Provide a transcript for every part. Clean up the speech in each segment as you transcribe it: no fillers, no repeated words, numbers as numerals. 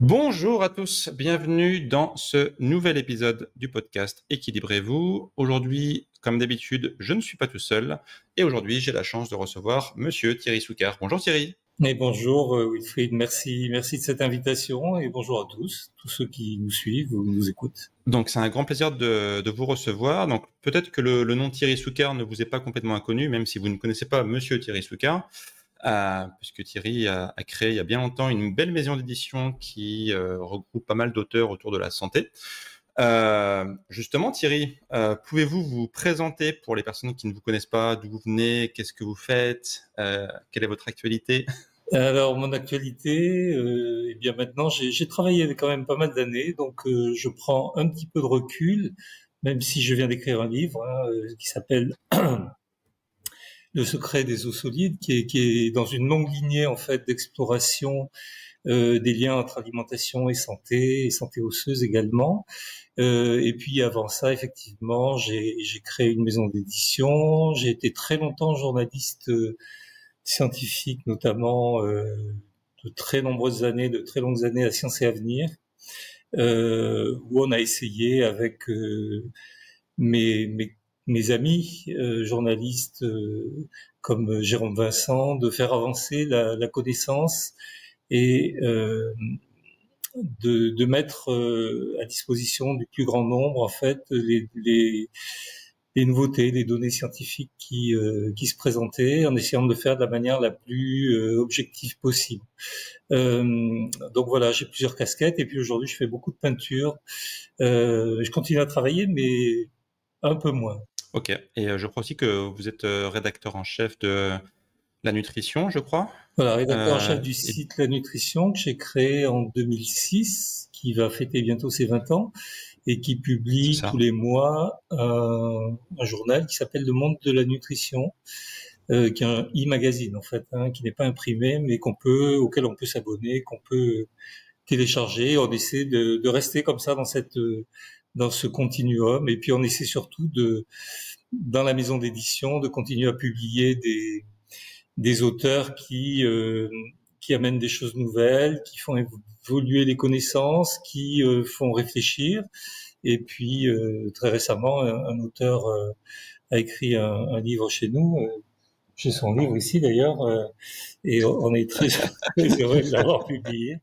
Bonjour à tous, bienvenue dans ce nouvel épisode du podcast Équilibrez-vous. Aujourd'hui, comme d'habitude, je ne suis pas tout seul et aujourd'hui, j'ai la chance de recevoir Monsieur Thierry Soucard. Bonjour Thierry. Et bonjour Wilfried, merci de cette invitation et bonjour à tous ceux qui nous suivent ou nous écoutent. Donc c'est un grand plaisir de vous recevoir. Donc peut-être que le nom Thierry Soucard ne vous est pas complètement inconnu, même si vous ne connaissez pas Monsieur Thierry Soucard. Puisque Thierry a créé il y a bien longtemps une belle maison d'édition qui regroupe pas mal d'auteurs autour de la santé. Justement, Thierry, pouvez-vous vous présenter pour les personnes qui ne vous connaissent pas, d'où vous venez, qu'est-ce que vous faites, quelle est votre actualité? Alors mon actualité, eh bien maintenant j'ai travaillé avec quand même pas mal d'années, donc je prends un petit peu de recul, même si je viens d'écrire un livre qui s'appelle Le secret des eaux solides, qui est dans une longue lignée en fait d'exploration des liens entre alimentation et santé osseuse également. Et puis avant ça, effectivement, j'ai créé une maison d'édition. J'ai été très longtemps journaliste scientifique, notamment de très nombreuses années, de très longues années à Sciences et Avenir, où on a essayé avec mes, mes, mes amis journalistes comme Jérôme Vincent de faire avancer la connaissance et de mettre à disposition du plus grand nombre en fait les nouveautés, les données scientifiques qui se présentaient, en essayant de le faire de la manière la plus objective possible. Donc voilà, j'ai plusieurs casquettes et puis aujourd'hui je fais beaucoup de peinture. Je continue à travailler, mais un peu moins. Ok, et je crois aussi que vous êtes rédacteur en chef de la nutrition, je crois. Voilà, rédacteur en chef du Et site La Nutrition que j'ai créé en 2006, qui va fêter bientôt ses 20 ans, et qui c'est publie tous ça. les mois un journal qui s'appelle Le Monde de la Nutrition, qui est un e-magazine en fait, qui n'est pas imprimé, mais auquel on peut s'abonner, qu'on peut télécharger. On essaie de rester comme ça dans ce continuum, et puis on essaie surtout dans la maison d'édition, de continuer à publier des auteurs qui amènent des choses nouvelles, qui font évoluer les connaissances, qui font réfléchir. Et puis très récemment, un auteur a écrit un livre chez nous, chez son livre ici d'ailleurs, et on est très, très heureux de l'avoir publié.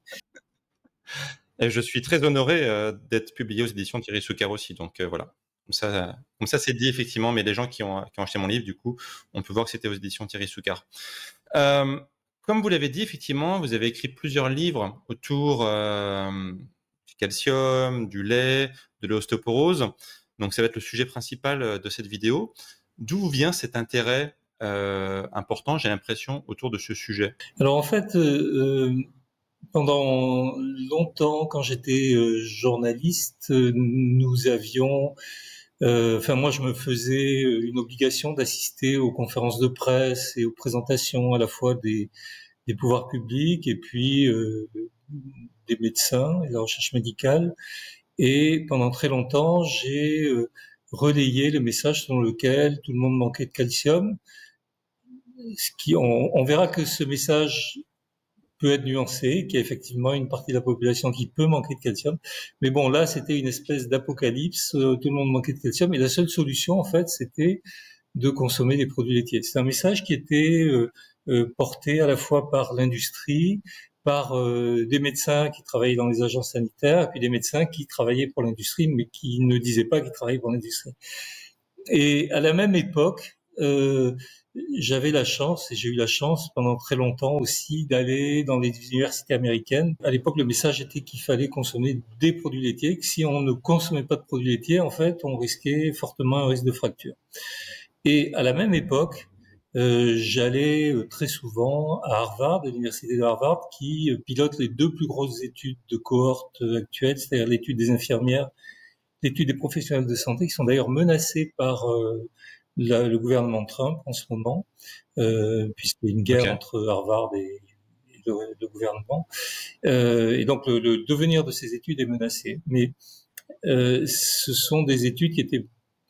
Et je suis très honoré d'être publié aux éditions Thierry Soucard aussi. Donc voilà. Comme ça, c'est dit effectivement. Mais les gens qui ont acheté mon livre, du coup, on peut voir que c'était aux éditions Thierry Soucard. Euh, Comme vous l'avez dit, effectivement, vous avez écrit plusieurs livres autour du calcium, du lait, de l'ostéoporose. Donc ça va être le sujet principal de cette vidéo. D'où vient cet intérêt important, j'ai l'impression, autour de ce sujet? Alors en fait, pendant longtemps, quand j'étais journaliste, nous avions enfin, moi, je me faisais une obligation d'assister aux conférences de presse et aux présentations à la fois des pouvoirs publics et puis des médecins et de la recherche médicale. Et pendant très longtemps, j'ai relayé le message selon lequel tout le monde manquait de calcium. On verra que ce message peut être nuancé, qu'il y a effectivement une partie de la population qui peut manquer de calcium. Mais bon, là, c'était une espèce d'apocalypse. Tout le monde manquait de calcium. Et la seule solution, en fait, c'était de consommer des produits laitiers. C'est un message qui était porté à la fois par l'industrie, par des médecins qui travaillaient dans les agences sanitaires, et puis des médecins qui travaillaient pour l'industrie, mais qui ne disaient pas qu'ils travaillaient pour l'industrie. Et à la même époque, j'avais la chance, et j'ai eu la chance pendant très longtemps aussi, d'aller dans les universités américaines. À l'époque, le message était qu'il fallait consommer des produits laitiers, que si on ne consommait pas de produits laitiers, en fait, on risquait fortement un risque de fracture. Et à la même époque, j'allais très souvent à Harvard, à l'université de Harvard, qui pilote les deux plus grosses études de cohorte actuelles, c'est-à-dire l'étude des infirmières, l'étude des professionnels de santé, qui sont d'ailleurs menacés par le gouvernement de Trump en ce moment, puisqu'il y a une guerre Ok. entre Harvard et le gouvernement. Et donc le devenir de ces études est menacé. Mais ce sont des études qui étaient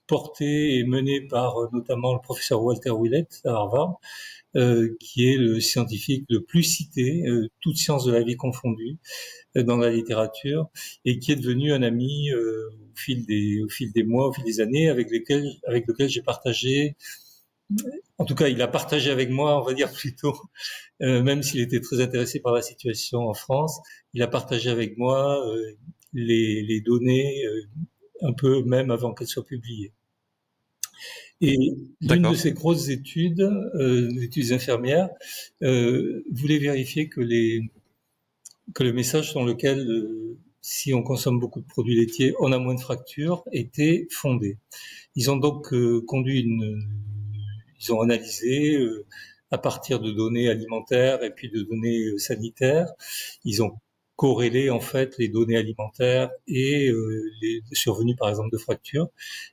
portées et menées par notamment le professeur Walter Willett à Harvard, qui est le scientifique le plus cité, toutes sciences de la vie confondues, dans la littérature, et qui est devenu un ami au fil des mois, au fil des années, avec lequel j'ai partagé. En tout cas, il a partagé avec moi, on va dire plutôt, même s'il était très intéressé par la situation en France, il a partagé avec moi les données un peu même avant qu'elles soient publiées. Et l'une de D'accord. ces grosses études, études infirmières, voulait vérifier que le message selon lequel, si on consomme beaucoup de produits laitiers, on a moins de fractures, était fondé. Ils ont donc ils ont analysé à partir de données alimentaires et puis de données sanitaires. Ils ont corrélé en fait les données alimentaires et les survenus par exemple de fractures.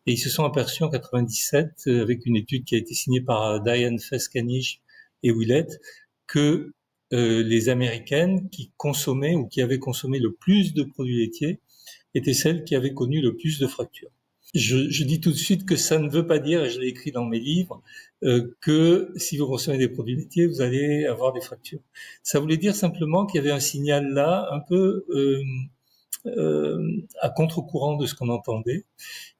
Et ils se sont aperçus en 97, avec une étude qui a été signée par Diane Feskanich et Willett, que les Américaines qui consommaient ou qui avaient consommé le plus de produits laitiers étaient celles qui avaient connu le plus de fractures. Je dis tout de suite que ça ne veut pas dire, et je l'ai écrit dans mes livres, que si vous consommez des produits laitiers, vous allez avoir des fractures. Ça voulait dire simplement qu'il y avait un signal là, un peu à contre-courant de ce qu'on entendait,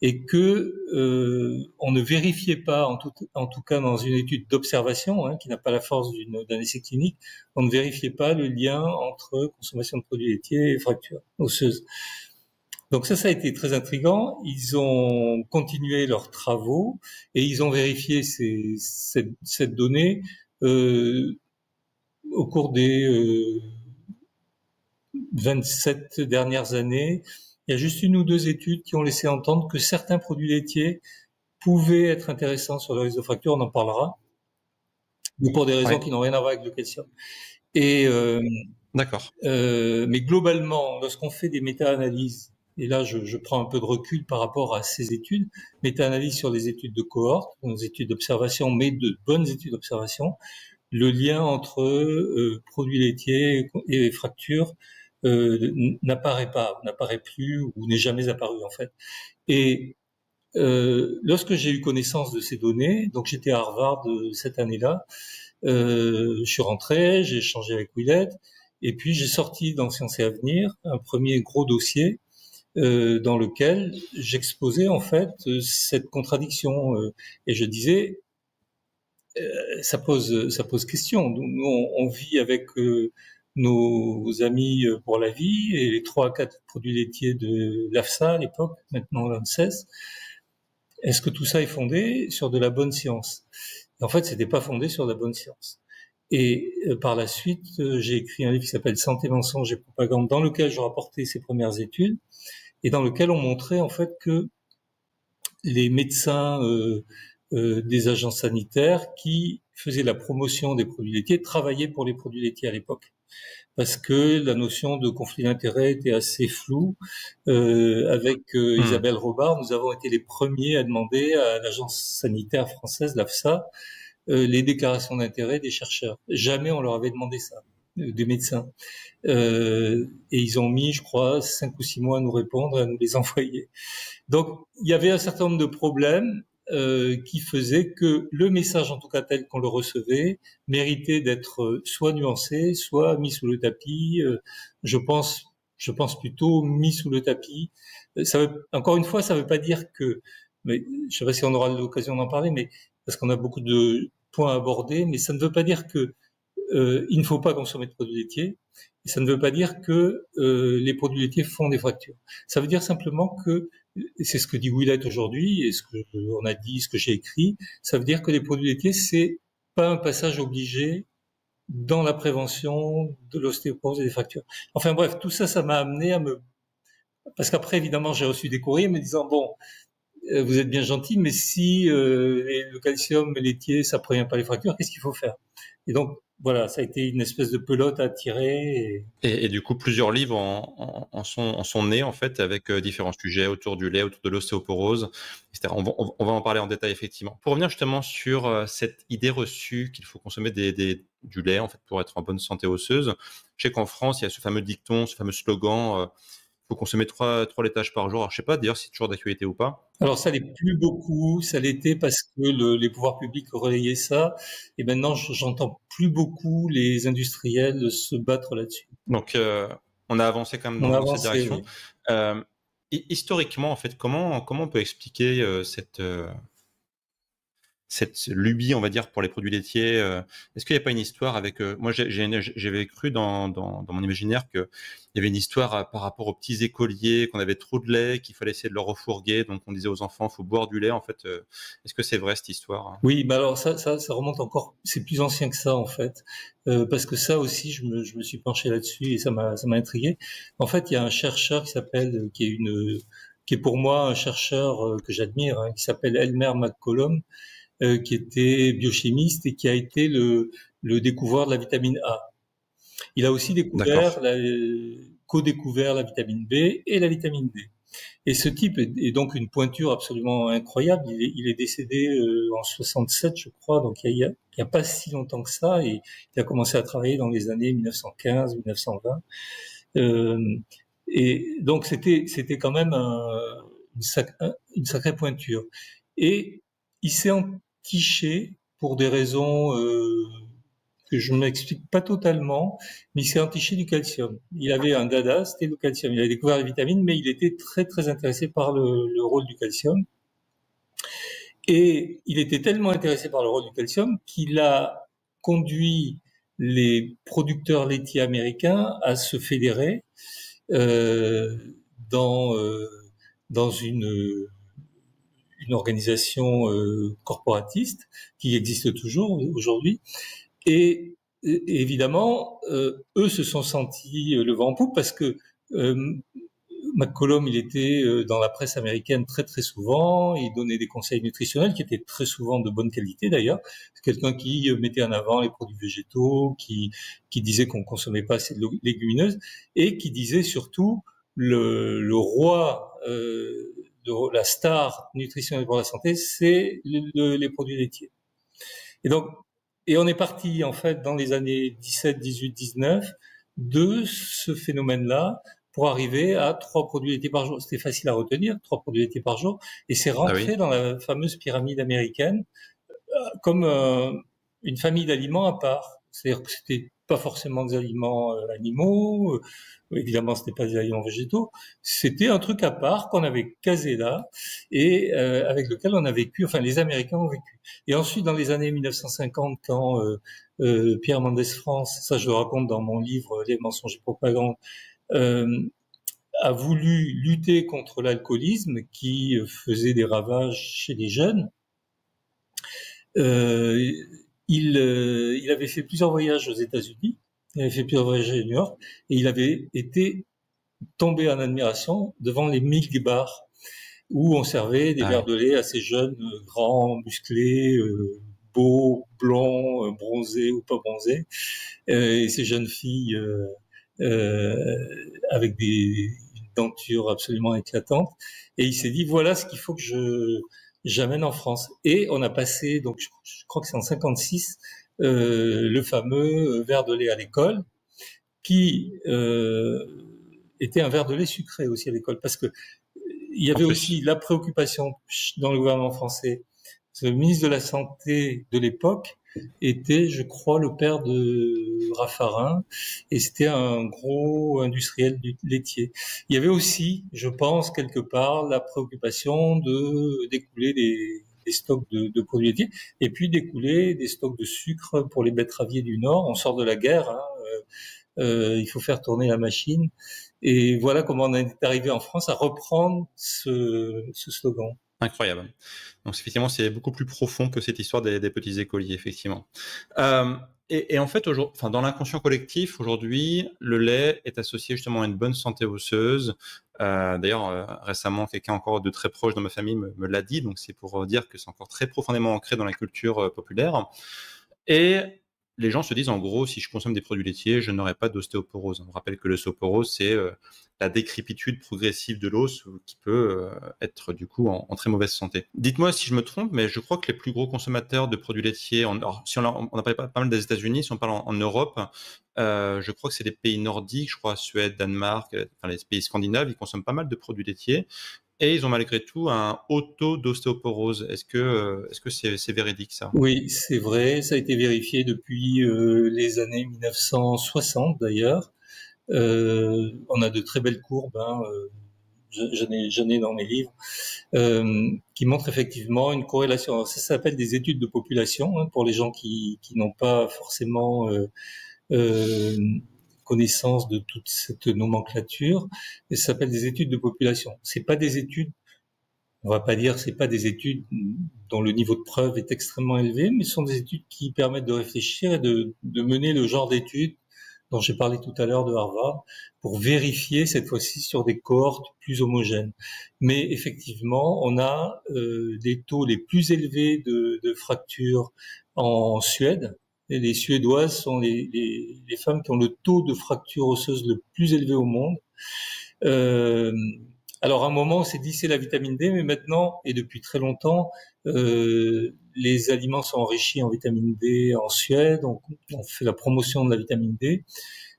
et que on ne vérifiait pas, en tout cas dans une étude d'observation, qui n'a pas la force d'un essai clinique, on ne vérifiait pas le lien entre consommation de produits laitiers et fractures osseuses. Donc ça a été très intriguant. Ils ont continué leurs travaux et ils ont vérifié cette donnée au cours des 27 dernières années. Il y a juste une ou deux études qui ont laissé entendre que certains produits laitiers pouvaient être intéressants sur le risque de fracture, on en parlera, mais pour des raisons qui n'ont rien à voir avec le calcium. Et D'accord. mais globalement, lorsqu'on fait des méta-analyses, et là je prends un peu de recul par rapport à ces études, méta-analyse sur des études de cohorte, des études d'observation, mais de bonnes études d'observation, le lien entre produits laitiers et fractures n'apparaît plus ou n'est jamais apparu en fait. Et lorsque j'ai eu connaissance de ces données, donc j'étais à Harvard cette année-là, je suis rentré, j'ai échangé avec Willett, et puis j'ai sorti dans Sciences et Avenir un premier gros dossier dans lequel j'exposais en fait cette contradiction et je disais ça pose question. Nous on vit avec nos amis pour la vie et les 3 à 4 produits laitiers de l'AFSA à l'époque, maintenant l'ANSES. Est-ce que tout ça est fondé sur de la bonne science? Et en fait, c'était pas fondé sur de la bonne science. Et par la suite, j'ai écrit un livre qui s'appelle Santé, mensonges et propagande, dans lequel je rapportais ces premières études et dans lequel on montrait en fait que les médecins des agences sanitaires qui faisaient la promotion des produits laitiers travaillaient pour les produits laitiers à l'époque. Parce que la notion de conflit d'intérêts était assez floue. Avec Isabelle Robard, nous avons été les premiers à demander à l'agence sanitaire française, l'AFSA, les déclarations d'intérêt des chercheurs. Jamais on leur avait demandé ça, des médecins. Et ils ont mis, je crois, 5 ou 6 mois à nous répondre, à nous les envoyer. Donc, il y avait un certain nombre de problèmes qui faisaient que le message, en tout cas tel qu'on le recevait, méritait d'être soit nuancé, soit mis sous le tapis. Je pense plutôt mis sous le tapis. Encore une fois, ça ne veut pas dire que, mais je ne sais pas si on aura l'occasion d'en parler, mais parce qu'on a beaucoup de points à aborder, mais ça ne veut pas dire que il ne faut pas consommer de produits laitiers. Et ça ne veut pas dire que les produits laitiers font des fractures. Ça veut dire simplement que, et c'est ce que dit Willett aujourd'hui, et ce que on a dit, ce que j'ai écrit, ça veut dire que les produits laitiers, c'est pas un passage obligé dans la prévention de l'ostéoporose et des fractures. Enfin bref, tout ça, ça m'a amené parce qu'après, évidemment, j'ai reçu des courriers me disant, bon, vous êtes bien gentil, mais si le calcium laitier, ça prévient pas les fractures, qu'est-ce qu'il faut faire? Et donc, voilà, ça a été une espèce de pelote à tirer. Et du coup, plusieurs livres en sont nés, en fait, avec différents sujets autour du lait, autour de l'ostéoporose, etc. On va en parler en détail, effectivement. Pour revenir justement sur cette idée reçue qu'il faut consommer du lait, en fait, pour être en bonne santé osseuse, je sais qu'en France, il y a ce fameux dicton, ce fameux slogan, il faut consommer 3 laitages par jour. Alors, je sais pas d'ailleurs si c'est toujours d'actualité ou pas. Alors ça l'est plus beaucoup, ça l'était parce que les pouvoirs publics relayaient ça, et maintenant j'entends plus beaucoup les industriels se battre là-dessus. Donc, on a avancé quand même On a dans cette avancé, direction. oui. Historiquement, en fait, comment on peut expliquer cette lubie, on va dire, pour les produits laitiers. Est-ce qu'il n'y a pas une histoire avec... moi, j'avais cru dans mon imaginaire qu'il y avait une histoire par rapport aux petits écoliers, qu'on avait trop de lait, qu'il fallait essayer de leur refourguer, donc on disait aux enfants, il faut boire du lait. En fait, est-ce que c'est vrai cette histoire, hein? Oui, bah alors ça remonte encore, c'est plus ancien que ça en fait, parce que ça aussi je me suis penché là-dessus et ça m'a intrigué. En fait, il y a un chercheur qui s'appelle, qui est pour moi un chercheur que j'admire, hein, qui s'appelle Elmer McCollum, qui était biochimiste et qui a été le découvreur de la vitamine A. Il a aussi D'accord. co-découvert la vitamine B et la vitamine D. Et ce type est donc une pointure absolument incroyable. Il est décédé en 67, je crois, donc il y a pas si longtemps que ça, et il a commencé à travailler dans les années 1915-1920. Et donc c'était quand même une sacrée pointure. Et il s'est entiché pour des raisons que je ne m'explique pas totalement, mais il s'est entiché du calcium. Il avait un dada, c'était le calcium. Il a découvert les vitamines, mais il était très très intéressé par le rôle du calcium. Et il était tellement intéressé par le rôle du calcium qu'il a conduit les producteurs laitiers américains à se fédérer euh, dans dans une organisation corporatiste qui existe toujours aujourd'hui. Et, et évidemment, eux se sont sentis le vent en poupe parce que euh, McCollum, il était dans la presse américaine très très souvent, il donnait des conseils nutritionnels qui étaient très souvent de bonne qualité d'ailleurs. C'est quelqu'un qui mettait en avant les produits végétaux, qui disait qu'on consommait pas assez de légumineuses et qui disait surtout le roi, la star nutritionnelle pour la santé, c'est les produits laitiers. Et donc, et on est parti, en fait, dans les années 17, 18, 19, de ce phénomène-là pour arriver à 3 produits laitiers par jour. C'était facile à retenir, 3 produits laitiers par jour, et c'est Ah oui. rentré dans la fameuse pyramide américaine comme une famille d'aliments à part. C'est-à-dire que c'était pas forcément des aliments animaux, évidemment c'était pas des aliments végétaux, c'était un truc à part qu'on avait casé là et avec lequel on a vécu, enfin les Américains ont vécu. Et ensuite dans les années 1950, quand Pierre Mendès France, ça je le raconte dans mon livre Les mensonges et propagande, euh, a voulu lutter contre l'alcoolisme qui faisait des ravages chez les jeunes. Euh, il avait fait plusieurs voyages aux États-Unis, il avait fait plusieurs voyages à New York, et il avait été tombé en admiration devant les milk bars, où on servait des Ah verres oui. de lait à ces jeunes grands, musclés, beaux, blonds, bronzés ou pas bronzés, et ces jeunes filles avec une denture absolument éclatante. Et il s'est dit, voilà ce qu'il faut que j'amène en France. Et on a passé, donc je crois que c'est en 56, le fameux verre de lait à l'école, qui était un verre de lait sucré aussi à l'école, parce que il y En avait aussi plus. la préoccupation dans le gouvernement français. Le ministre de la Santé de l'époque était, je crois, le père de Raffarin, et c'était un gros industriel du laitier. Il y avait aussi, je pense, quelque part, la préoccupation d'écouler des stocks de produits laitiers, et puis d'écouler des stocks de sucre pour les betteraviers du Nord. On sort de la guerre, hein, il faut faire tourner la machine. Et voilà comment on est arrivé en France à reprendre ce slogan. Incroyable. Donc effectivement, c'est beaucoup plus profond que cette histoire des petits écoliers, effectivement. Euh, et en fait, enfin, dans l'inconscient collectif, aujourd'hui, le lait est associé justement à une bonne santé osseuse. D'ailleurs, récemment, quelqu'un encore de très proche dans ma famille me l'a dit, donc c'est pour dire que c'est encore très profondément ancré dans la culture populaire. Et les gens se disent, en gros, si je consomme des produits laitiers, je n'aurai pas d'ostéoporose. On rappelle que l'ostéoporose, c'est la décrépitude progressive de l'os qui peut être du coup en très mauvaise santé. Dites-moi si je me trompe, mais je crois que les plus gros consommateurs de produits laitiers, alors, si on a parlé pas mal des États-Unis, si on parle en Europe, je crois que c'est les pays nordiques, je crois Suède, Danemark, enfin les pays scandinaves, ils consomment pas mal de produits laitiers. Et ils ont malgré tout un haut taux d'ostéoporose. Est-ce que c'est véridique ça? Oui, c'est vrai, ça a été vérifié depuis les années 1960 d'ailleurs. On a de très belles courbes, hein, j'en ai dans mes livres, qui montrent effectivement une corrélation. Alors, ça s'appelle des études de population, hein, pour les gens qui n'ont pas forcément euh, connaissance de toute cette nomenclature. Et ça s'appelle des études de population. C'est pas des études, on va pas dire, c'est pas des études dont le niveau de preuve est extrêmement élevé, mais ce sont des études qui permettent de réfléchir et de mener le genre d'études dont j'ai parlé tout à l'heure de Harvard, pour vérifier cette fois-ci sur des cohortes plus homogènes. Mais effectivement, on a des taux les plus élevés de fractures en Suède. Et les Suédoises sont les femmes qui ont le taux de fracture osseuse le plus élevé au monde. Euh, alors à un moment, on s'est dit c'est la vitamine D, mais maintenant, et depuis très longtemps, les aliments sont enrichis en vitamine D en Suède, on fait la promotion de la vitamine D.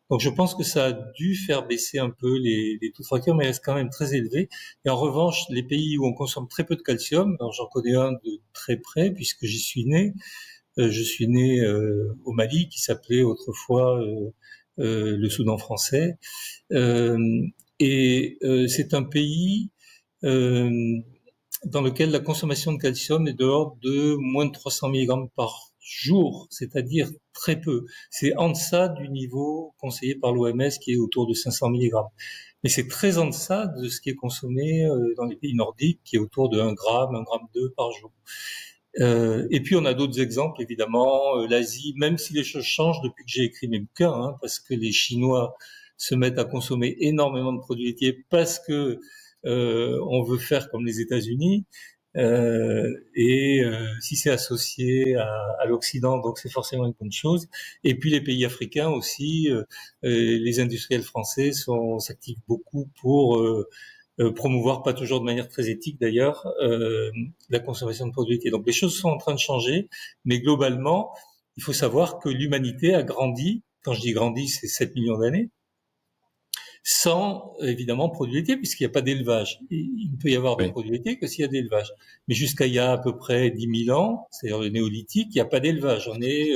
Donc je pense que ça a dû faire baisser un peu les taux de fracture, mais il reste quand même très élevé. Et en revanche, les pays où on consomme très peu de calcium, j'en connais un de très près puisque j'y suis né. Je suis né au Mali, qui s'appelait autrefois le Soudan français. Euh, c'est un pays dans lequel la consommation de calcium est de l'ordre de moins de 300 mg par jour, c'est-à-dire très peu. C'est en deçà du niveau conseillé par l'OMS qui est autour de 500 mg. Mais c'est très en deçà de ce qui est consommé dans les pays nordiques qui est autour de 1 gramme, 1 gramme 2 par jour. Et puis on a d'autres exemples, évidemment, l'Asie, même si les choses changent depuis que j'ai écrit mes bouquins, hein, parce que les Chinois se mettent à consommer énormément de produits laitiers parce que on veut faire comme les États-Unis. Si c'est associé à l'Occident, donc c'est forcément une bonne chose. Et puis les pays africains aussi, les industriels français s'activent beaucoup pour promouvoir, pas toujours de manière très éthique d'ailleurs, la consommation de produits laitiers. Donc les choses sont en train de changer, mais globalement, il faut savoir que l'humanité a grandi, quand je dis grandi, c'est 7 millions d'années, sans évidemment produits laitiers, puisqu'il n'y a pas d'élevage. Il ne peut y avoir de produits laitiers que s'il y a d'élevage. Mais jusqu'à il y a à peu près 10 000 ans, c'est-à-dire le néolithique, il n'y a pas d'élevage. On est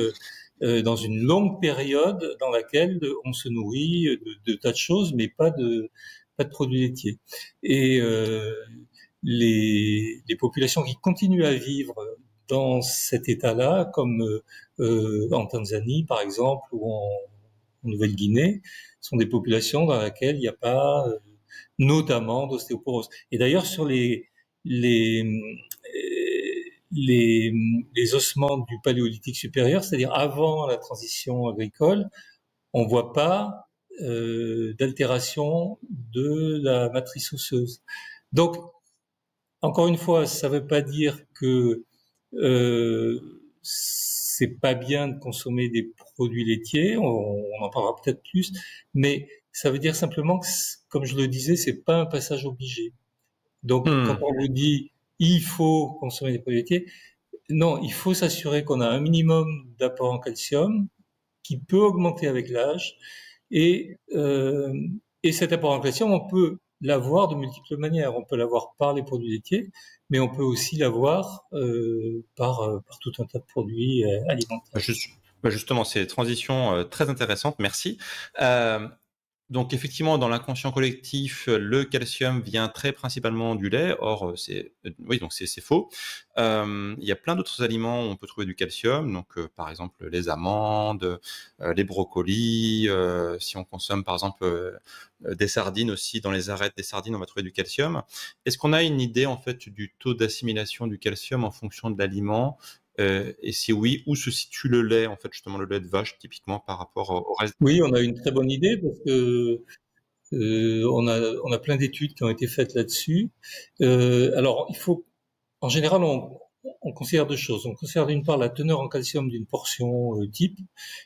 dans une longue période dans laquelle on se nourrit de tas de choses, mais pas de produits laitiers. Et les populations qui continuent à vivre dans cet état-là, comme en Tanzanie par exemple, ou en Nouvelle-Guinée, sont des populations dans lesquelles il n'y a pas notamment d'ostéoporose. Et d'ailleurs sur les les ossements du paléolithique supérieur, c'est-à-dire avant la transition agricole, on voit pas d'altération de la matrice osseuse. Donc, encore une fois, ça ne veut pas dire que c'est pas bien de consommer des produits laitiers, on en parlera peut-être plus, mais ça veut dire simplement que, comme je le disais, c'est pas un passage obligé. Donc, quand on vous dit il faut consommer des produits laitiers, non, il faut s'assurer qu'on a un minimum d'apport en calcium qui peut augmenter avec l'âge, et cet apport en calcium, on peut l'avoir de multiples manières. On peut l'avoir par les produits laitiers, mais on peut aussi l'avoir par tout un tas de produits alimentaires. Justement, c'est des transitions très intéressantes, merci. Donc effectivement, dans l'inconscient collectif, le calcium vient très principalement du lait. Or, oui, donc c'est faux. Il y a plein d'autres aliments où on peut trouver du calcium. Donc, par exemple, les amandes, les brocolis. Si on consomme, par exemple, des sardines aussi, dans les arêtes des sardines, on va trouver du calcium. Est-ce qu'on a une idée en fait du taux d'assimilation du calcium en fonction de l'aliment? Et si oui, où se situe le lait, en fait, justement, le lait de vache, typiquement, par rapport au reste? Oui, on a une très bonne idée parce que on a plein d'études qui ont été faites là-dessus. Alors, en général, on considère deux choses. On considère d'une part la teneur en calcium d'une portion type,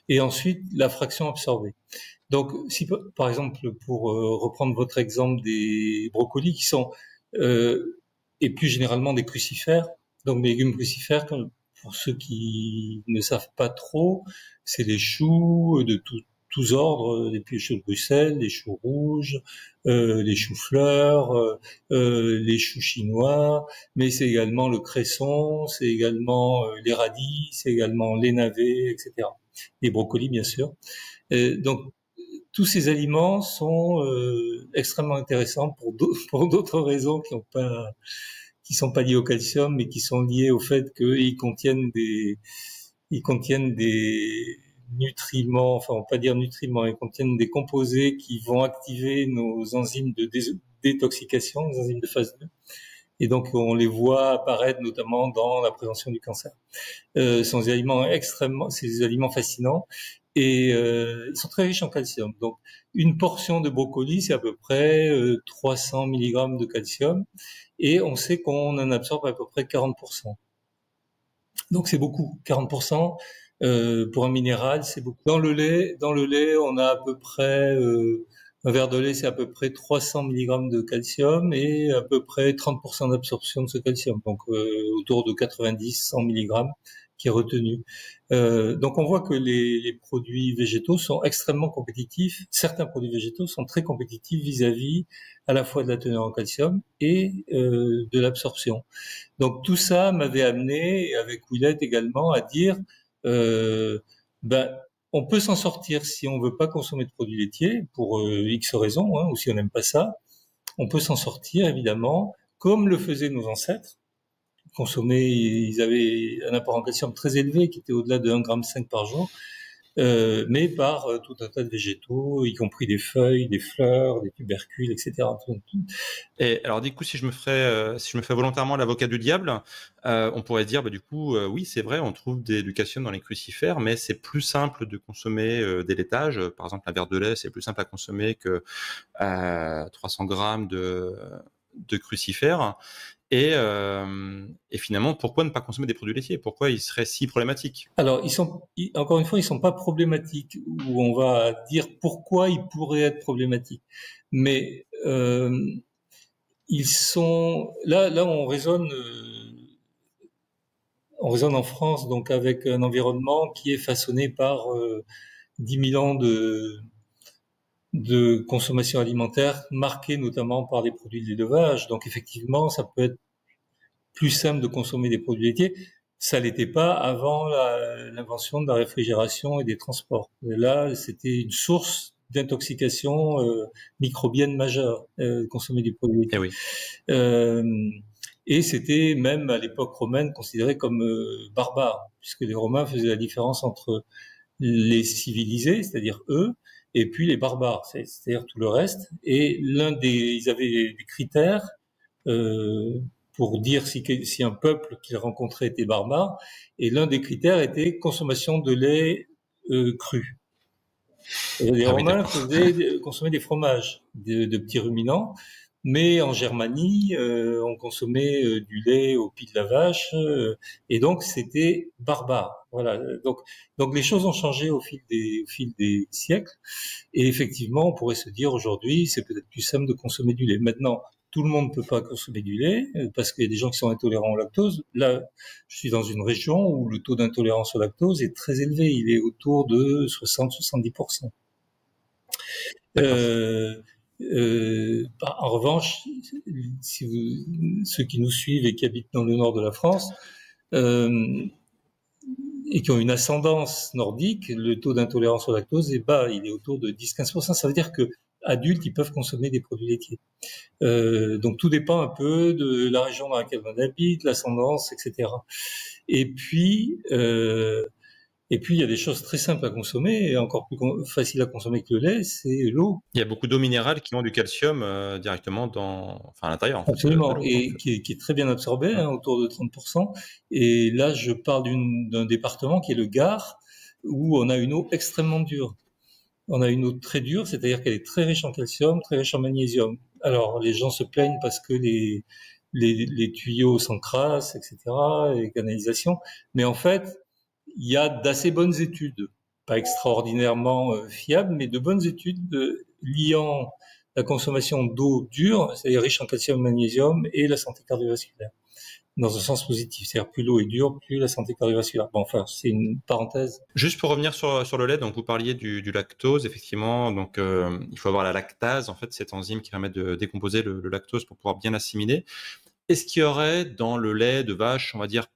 et ensuite la fraction absorbée. Donc, si par exemple, pour reprendre votre exemple des brocolis qui sont et plus généralement des crucifères, donc des légumes crucifères, pour ceux qui ne savent pas trop, c'est des choux de tous ordres, les choux de Bruxelles, les choux rouges, les choux-fleurs, les choux chinois, mais c'est également le cresson, c'est également les radis, c'est également les navets, etc. Les brocolis, bien sûr. Donc, tous ces aliments sont extrêmement intéressants pour d'autres raisons qui sont pas liées au calcium, mais qui sont liées au fait qu'ils contiennent des nutriments, enfin on va pas dire nutriments, ils contiennent des composés qui vont activer nos enzymes de détoxication, les enzymes de phase 2. Et donc on les voit apparaître notamment dans la prévention du cancer. Ce sont c'est des aliments fascinants et ils sont très riches en calcium. Donc une portion de brocoli, c'est à peu près 300 mg de calcium et on sait qu'on en absorbe à peu près 40%. Donc c'est beaucoup, 40%. Pour un minéral, c'est beaucoup. Dans le lait, on a à peu près un verre de lait, c'est à peu près 300 mg de calcium et à peu près 30% d'absorption de ce calcium, donc autour de 90-100 mg qui est retenu. Donc on voit que les produits végétaux sont extrêmement compétitifs. Certains produits végétaux sont très compétitifs vis-à-vis à la fois de la teneur en calcium et de l'absorption. Donc tout ça m'avait amené, avec Willette également, à dire ben on peut s'en sortir si on veut pas consommer de produits laitiers pour X raisons, hein, ou si on n'aime pas ça. On peut s'en sortir évidemment, comme le faisaient nos ancêtres. Ils avaient un apport en calcium très élevé qui était au-delà de 1,5 g par jour, mais par tout un tas de végétaux, y compris des feuilles, des fleurs, des tubercules, etc. Et alors du coup, si je me fais volontairement l'avocat du diable, on pourrait dire, du coup, oui, c'est vrai, on trouve du calcium dans les crucifères, mais c'est plus simple de consommer des laitages. Par exemple, un verre de lait, c'est plus simple à consommer que 300 grammes de crucifères. Et finalement, pourquoi ne pas consommer des produits laitiers? Pourquoi ils seraient si problématiques? Alors, encore une fois, ils sont pas problématiques, où on va dire pourquoi ils pourraient être problématiques. Mais ils sont là, on raisonne en France, donc avec un environnement qui est façonné par 10 000 ans de consommation alimentaire, marquée notamment par des produits d'élevage. Donc effectivement, ça peut être plus simple de consommer des produits laitiers. Ça l'était pas avant l'invention de la réfrigération et des transports. Et là, c'était une source d'intoxication microbienne majeure, consommer des produits laitiers. Eh oui. Et c'était même à l'époque romaine considéré comme barbare, puisque les Romains faisaient la différence entre les civilisés, c'est-à-dire eux, et puis les barbares, c'est-à-dire tout le reste. Et ils avaient des critères pour dire si un peuple qu'ils rencontraient était barbare, et l'un des critères était consommation de lait cru. Et les Romains faisaient consommer des fromages, de petits ruminants, mais en Germanie, on consommait du lait au pied de la vache, et donc c'était barbare. Voilà. Donc les choses ont changé au fil des siècles, et effectivement, on pourrait se dire aujourd'hui, c'est peut-être plus simple de consommer du lait. Maintenant, tout le monde ne peut pas consommer du lait parce qu'il y a des gens qui sont intolérants au lactose. Là, je suis dans une région où le taux d'intolérance au lactose est très élevé. Il est autour de 60-70%. En revanche, ceux qui nous suivent et qui habitent dans le nord de la France et qui ont une ascendance nordique, le taux d'intolérance au lactose est bas, il est autour de 10-15%. Ça veut dire que adultes, ils peuvent consommer des produits laitiers. Donc tout dépend un peu de la région dans laquelle on habite, l'ascendance, etc. Et puis il y a des choses très simples à consommer et encore plus faciles à consommer que le lait, c'est l'eau. Il y a beaucoup d'eau minérale qui ont du calcium directement à l'intérieur. Absolument, et qui est très bien absorbé, autour de 30%. Et là, je parle d'un département qui est le Gard, où on a une eau extrêmement dure. On a une eau très dure, c'est-à-dire qu'elle est très riche en calcium, très riche en magnésium. Alors, les gens se plaignent parce que les tuyaux s'encrassent, etc., les canalisations. Mais en fait, il y a d'assez bonnes études pas extraordinairement fiables, mais de bonnes études liant la consommation d'eau dure, c'est-à-dire riche en calcium et magnésium, et la santé cardiovasculaire, dans un sens positif. C'est-à-dire plus l'eau est dure, plus la santé cardiovasculaire. Bon, enfin, c'est une parenthèse. Juste pour revenir sur le lait, donc vous parliez du lactose, effectivement, donc il faut avoir la lactase, en fait, cette enzyme qui permet de décomposer le lactose pour pouvoir bien l'assimiler. Est-ce qu'il y aurait dans le lait de vache, on va dire,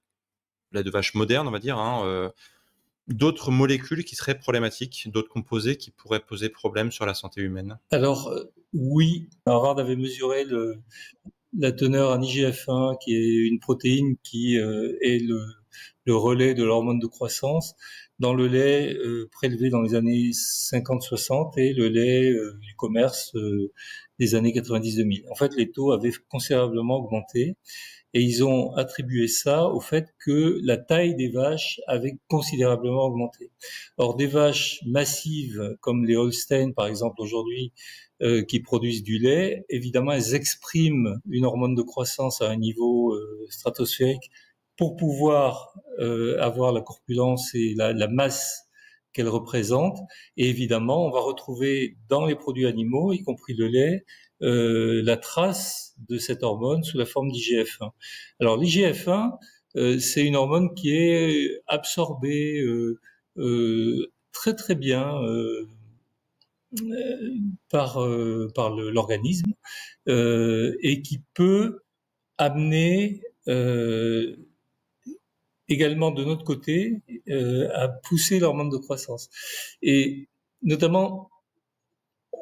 lait de vache moderne, on va dire, d'autres molécules qui seraient problématiques, d'autres composés qui pourraient poser problème sur la santé humaine? Alors, oui, Harvard avait mesuré la teneur en IGF-1, qui est une protéine qui est le relais de l'hormone de croissance, dans le lait prélevé dans les années 50-60 et le lait du commerce des années 90-2000. En fait, les taux avaient considérablement augmenté et ils ont attribué ça au fait que la taille des vaches avait considérablement augmenté. Or, des vaches massives comme les Holstein, par exemple, aujourd'hui, qui produisent du lait, évidemment, elles expriment une hormone de croissance à un niveau stratosphérique pour pouvoir avoir la corpulence et la masse qu'elles représentent. Et évidemment, on va retrouver dans les produits animaux, y compris le lait, la trace de cette hormone sous la forme d'IGF-1. Alors l'IGF-1, c'est une hormone qui est absorbée très très bien par l'organisme et qui peut amener également de notre côté à pousser l'hormone de croissance. Et notamment,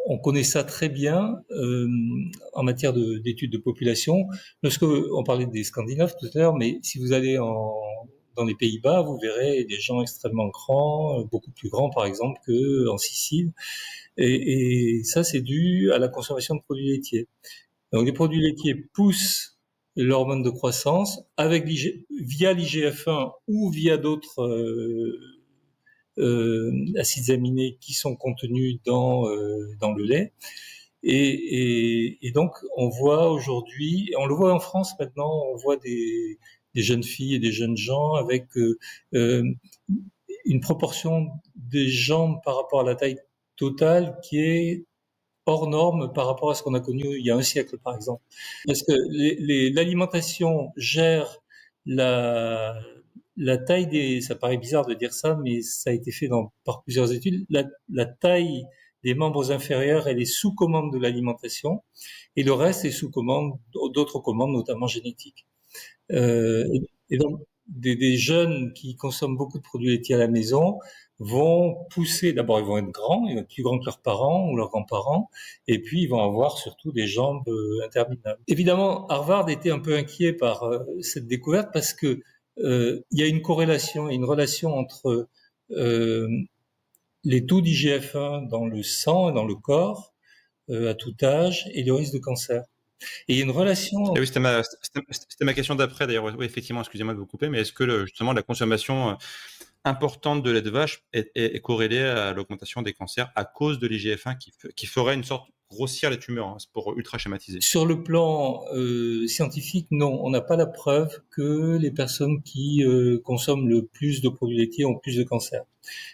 on connaît ça très bien en matière d'études de population. Lorsque on parlait des Scandinaves tout à l'heure, mais si vous allez dans les Pays-Bas, vous verrez des gens extrêmement grands, beaucoup plus grands par exemple qu'en Sicile. Et ça, c'est dû à la consommation de produits laitiers. Donc, les produits laitiers poussent l'hormone de croissance avec via l'IGF-1 ou via d'autres acides aminés qui sont contenus dans le lait. Et donc, on voit aujourd'hui, on le voit en France maintenant, on voit des jeunes filles et des jeunes gens avec une proportion des jambes par rapport à la taille totale qui est hors norme par rapport à ce qu'on a connu il y a un siècle, par exemple. Parce que l'alimentation gère la taille ça paraît bizarre de dire ça, mais ça a été fait par plusieurs études, la taille des membres inférieurs, elle est sous commande de l'alimentation, et le reste est sous commande d'autres commandes, notamment génétiques. Et donc, des jeunes qui consomment beaucoup de produits laitiers à la maison vont pousser, d'abord ils vont être grands, ils vont être plus grands que leurs parents ou leurs grands-parents, et puis ils vont avoir surtout des jambes interminables. Évidemment, Harvard était un peu inquiet par cette découverte parce que il y a une corrélation, une relation entre les taux d'IGF-1 dans le sang et dans le corps à tout âge et le risque de cancer. Et il y a une relation. Et oui, c'était ma question d'après d'ailleurs. Oui, effectivement, excusez-moi de vous couper, mais est-ce que justement la consommation importante de lait de vache est corrélée à l'augmentation des cancers à cause de l'IGF-1 qui ferait une sorte grossir les tumeurs, hein, pour ultra schématiser? Sur le plan scientifique, non, on n'a pas la preuve que les personnes qui consomment le plus de produits laitiers ont plus de cancer.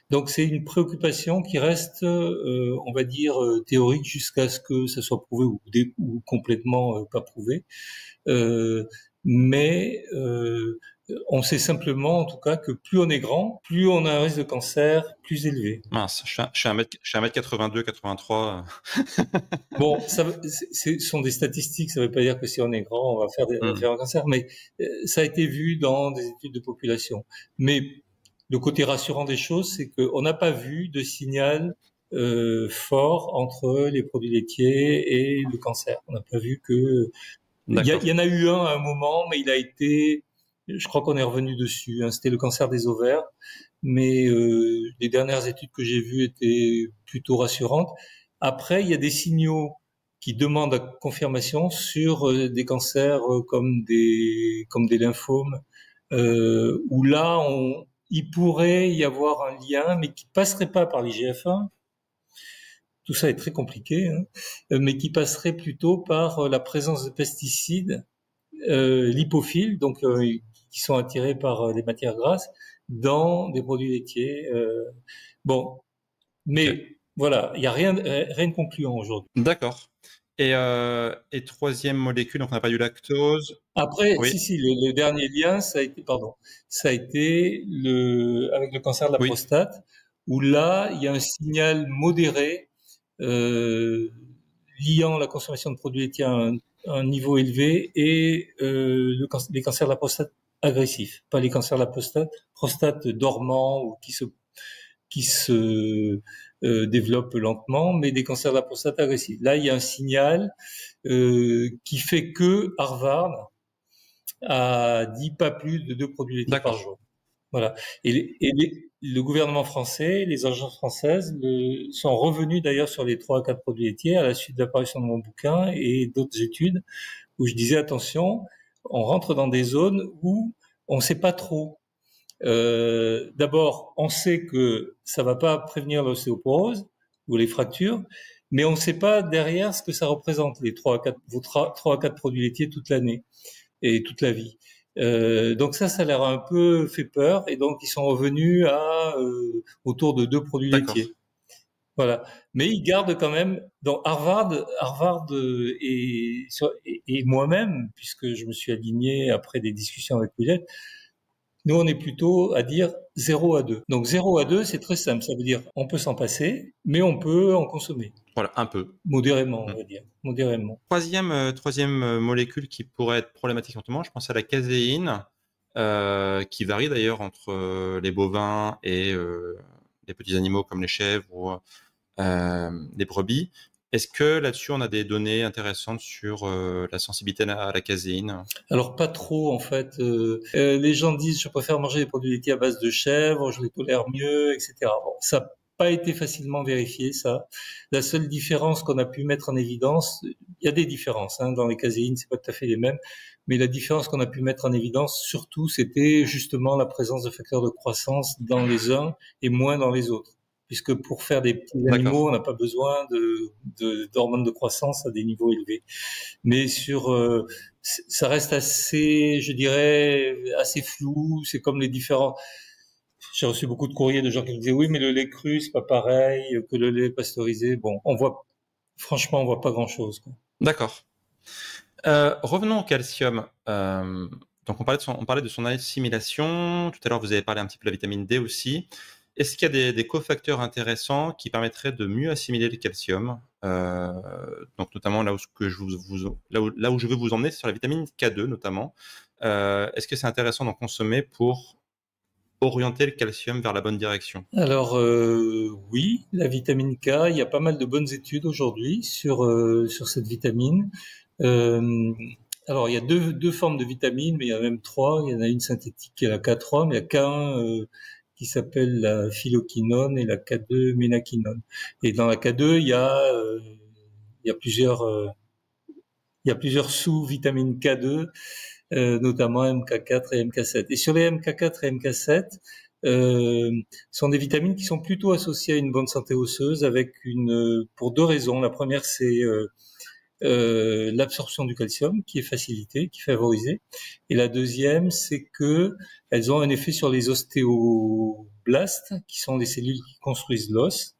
Donc c'est une préoccupation qui reste, on va dire, théorique jusqu'à ce que ça soit prouvé ou complètement pas prouvé. Mais on sait simplement, en tout cas, que plus on est grand, plus on a un risque de cancer plus élevé. Mince, je suis 1m82, 83. Bon, ce sont des statistiques, ça ne veut pas dire que si on est grand, on va faire un cancer, mais ça a été vu dans des études de population. Mais le côté rassurant des choses, c'est qu'on n'a pas vu de signal fort entre les produits laitiers et le cancer. On n'a pas vu que... Il y en a eu un à un moment, mais il a été... Je crois qu'on est revenu dessus. Hein, c'était le cancer des ovaires. Mais les dernières études que j'ai vues étaient plutôt rassurantes. Après, il y a des signaux qui demandent à confirmation sur des cancers comme des lymphomes, où là, il pourrait y avoir un lien, mais qui passerait pas par l'IGF-1. Tout ça est très compliqué, hein, mais qui passerait plutôt par la présence de pesticides lipophiles, donc qui sont attirés par les matières grasses, dans des produits laitiers. Bon, mais Ok. voilà, il n'y a rien de concluant aujourd'hui. D'accord. Et troisième molécule, donc on n'a pas du lactose. Après, Oui, si, le dernier lien, ça a été avec le cancer de la oui, prostate, où là, il y a un signal modéré euh, liant la consommation de produits laitiers à un niveau élevé et les cancers de la prostate agressifs, pas les cancers de la prostate dormants ou qui se développent lentement, mais des cancers de la prostate agressifs. Là, il y a un signal qui fait que Harvard a dit pas plus de 2 produits laitiers par d'accord. jour. Voilà. Le gouvernement français, les agences françaises sont revenus d'ailleurs sur les 3 à 4 produits laitiers à la suite de l'apparition de mon bouquin et d'autres études où je disais attention, on rentre dans des zones où on ne sait pas trop. D'abord, on sait que ça va pas prévenir l'ostéoporose ou les fractures, mais on ne sait pas derrière ce que ça représente, les 3 à 4 produits laitiers toute l'année et toute la vie. Donc ça leur a un peu fait peur et donc ils sont revenus à autour de 2 produits D'accord. laitiers. Voilà. Mais ils gardent quand même. Donc Harvard et moi-même, puisque je me suis aligné après des discussions avec Willett, nous on est plutôt à dire 0 à 2. Donc 0 à 2, c'est très simple. Ça veut dire on peut s'en passer, mais on peut en consommer Voilà, un peu. modérément, Hmm. on va dire, modérément. Troisième molécule qui pourrait être problématique en ce moment, je pense à la caséine, qui varie d'ailleurs entre les bovins et les petits animaux comme les chèvres ou les brebis. Est-ce que là-dessus, on a des données intéressantes sur la sensibilité à la caséine? Alors pas trop en fait. Les gens disent je préfère manger des produits laitiers à base de chèvre, je les tolère mieux, etc. Bon, ça n'a pas été facilement vérifié ça. La seule différence qu'on a pu mettre en évidence, il y a des différences dans les caséines, c'est pas tout à fait les mêmes, mais la différence qu'on a pu mettre en évidence surtout, c'était justement la présence de facteurs de croissance dans les uns et moins dans les autres. Puisque pour faire des petits D'accord. animaux, on n'a pas besoin d'hormones de croissance à des niveaux élevés. Mais ça reste assez, je dirais, assez flou. C'est comme les différents. J'ai reçu beaucoup de courriers de gens qui me disaient oui, mais le lait cru c'est pas pareil que le lait pasteurisé. Bon, franchement, on voit pas grand-chose, quoi. D'accord. Revenons au calcium. Donc on parlait de son assimilation. Tout à l'heure, vous avez parlé un petit peu de la vitamine D aussi. Est-ce qu'il y a des cofacteurs intéressants qui permettraient de mieux assimiler le calcium? Donc notamment là où, là où je veux vous emmener, c'est sur la vitamine K2 notamment. Est-ce que c'est intéressant d'en consommer pour orienter le calcium vers la bonne direction? Alors oui, la vitamine K, il y a pas mal de bonnes études aujourd'hui sur cette vitamine. Euh, alors il y a deux formes de vitamines, mais il y en a même 3. Il y en a une synthétique qui est la K3, mais il y a K1 qui s'appelle la phylloquinone et la K2 ménaquinone. Et dans la K2, il y a plusieurs il y a plusieurs sous-vitamines K2, notamment MK4 et MK7. Et sur les MK4 et MK7, sont des vitamines qui sont plutôt associées à une bonne santé osseuse pour 2 raisons. La première, c'est l'absorption du calcium qui est facilitée, qui est favorisée. Et la deuxième, c'est que elles ont un effet sur les ostéoblastes, qui sont des cellules qui construisent l'os.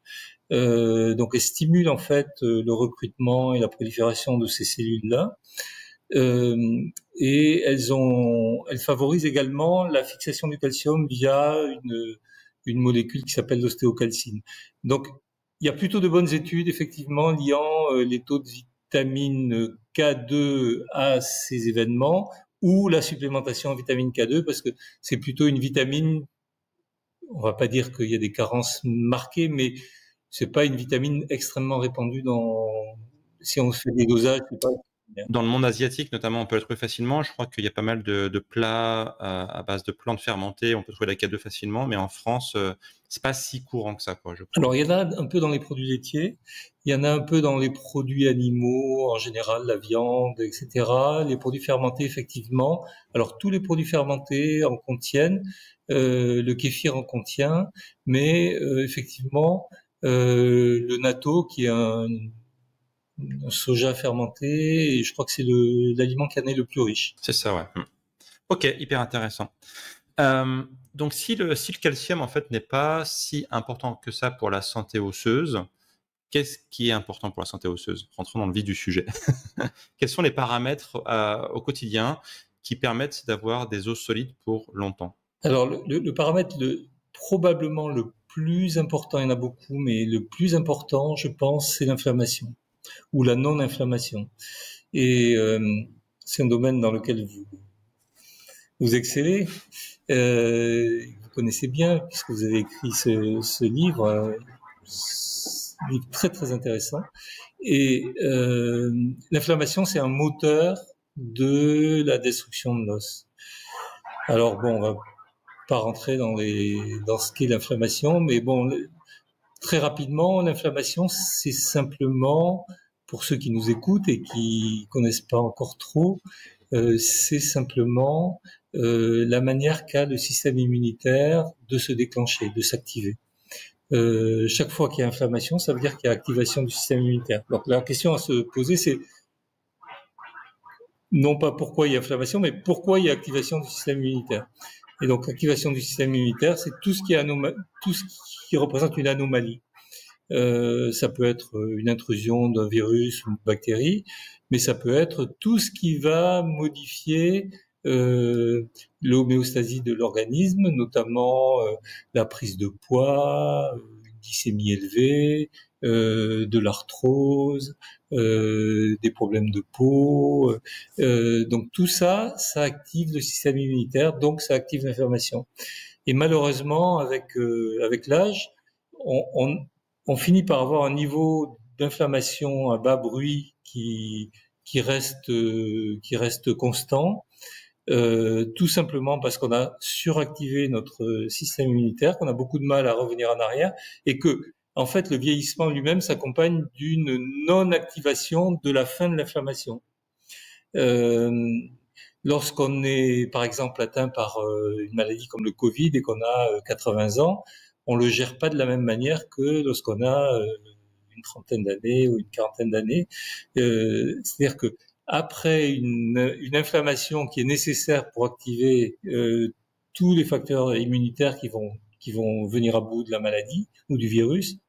Donc elles stimulent en fait le recrutement et la prolifération de ces cellules-là. Euh, et elles favorisent également la fixation du calcium via une molécule qui s'appelle l'ostéocalcine. Donc, il y a plutôt de bonnes études, effectivement, liant les taux de vitamine K2 à ces événements ou la supplémentation en vitamine K2, parce que c'est plutôt une vitamine, on va pas dire qu'il y a des carences marquées, mais c'est pas une vitamine extrêmement répandue si on fait des dosages, c'est pas bien. Dans le monde asiatique, notamment, on peut le trouver facilement. Je crois qu'il y a pas mal de plats à base de plantes fermentées. On peut trouver la K2 facilement, mais en France, c'est pas si courant que ça, quoi, je crois. Alors, il y en a un peu dans les produits laitiers, il y en a un peu dans les produits animaux, en général, la viande, etc. Les produits fermentés, effectivement. Alors, tous les produits fermentés en contiennent, le kéfir en contient, mais effectivement, le natto, qui est un soja fermenté, et je crois que c'est l'aliment qui en est le plus riche. C'est ça, ouais. Ok, hyper intéressant. Euh, Donc si le calcium, en fait, n'est pas si important que ça pour la santé osseuse, qu'est-ce qui est important pour la santé osseuse? Rentrons dans le vif du sujet. Quels sont les paramètres, au quotidien qui permettent d'avoir des os solides pour longtemps? Alors, le paramètre probablement le plus important, il y en a beaucoup, mais le plus important, je pense, c'est l'inflammation ou la non-inflammation. Et c'est un domaine dans lequel vous excellez, vous connaissez bien, puisque vous avez écrit ce livre, livre très très intéressant. Et l'inflammation, c'est un moteur de la destruction de l'os. Alors bon, on va pas rentrer dans ce qu'est l'inflammation, mais bon, très rapidement, l'inflammation, c'est simplement, pour ceux qui nous écoutent et qui connaissent pas encore trop, c'est simplement la manière qu'a le système immunitaire de se déclencher, de s'activer. Chaque fois qu'il y a inflammation, ça veut dire qu'il y a activation du système immunitaire. Donc la question à se poser, c'est non pas pourquoi il y a inflammation, mais pourquoi il y a activation du système immunitaire. Et donc activation du système immunitaire, c'est tout ce qui représente une anomalie. Ça peut être une intrusion d'un virus ou une bactérie, mais ça peut être tout ce qui va modifier l'homéostasie de l'organisme, notamment la prise de poids, une glycémie élevée, de l'arthrose, des problèmes de peau. Donc tout ça, ça active le système immunitaire, donc ça active l'inflammation. Et malheureusement, avec l'âge, on finit par avoir un niveau d'inflammation à bas bruit qui reste constant, tout simplement parce qu'on a suractivé notre système immunitaire, qu'on a beaucoup de mal à revenir en arrière, et que en fait le vieillissement lui-même s'accompagne d'une non-activation de la fin de l'inflammation. Lorsqu'on est par exemple atteint par une maladie comme le Covid et qu'on a 80 ans, on le gère pas de la même manière que lorsqu'on a une trentaine d'années ou une quarantaine d'années. C'est-à-dire que après une inflammation qui est nécessaire pour activer tous les facteurs immunitaires qui vont venir à bout de la maladie ou du virus,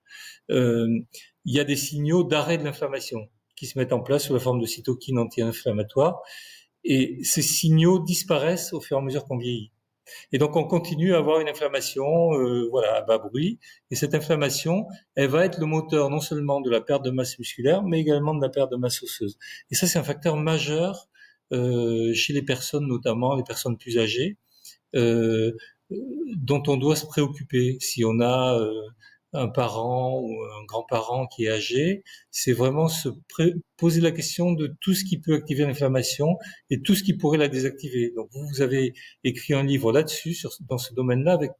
il y a des signaux d'arrêt de l'inflammation qui se mettent en place sous la forme de cytokines anti-inflammatoires, et ces signaux disparaissent au fur et à mesure qu'on vieillit. Et donc on continue à avoir une inflammation, voilà, à bas bruit. Et cette inflammation, elle va être le moteur non seulement de la perte de masse musculaire, mais également de la perte de masse osseuse. Et ça, c'est un facteur majeur chez les personnes, notamment les personnes plus âgées, dont on doit se préoccuper. Si on a un parent ou un grand-parent qui est âgé, c'est vraiment poser la question de tout ce qui peut activer l'inflammation et tout ce qui pourrait la désactiver. Donc vous avez écrit un livre là-dessus, dans ce domaine-là, avec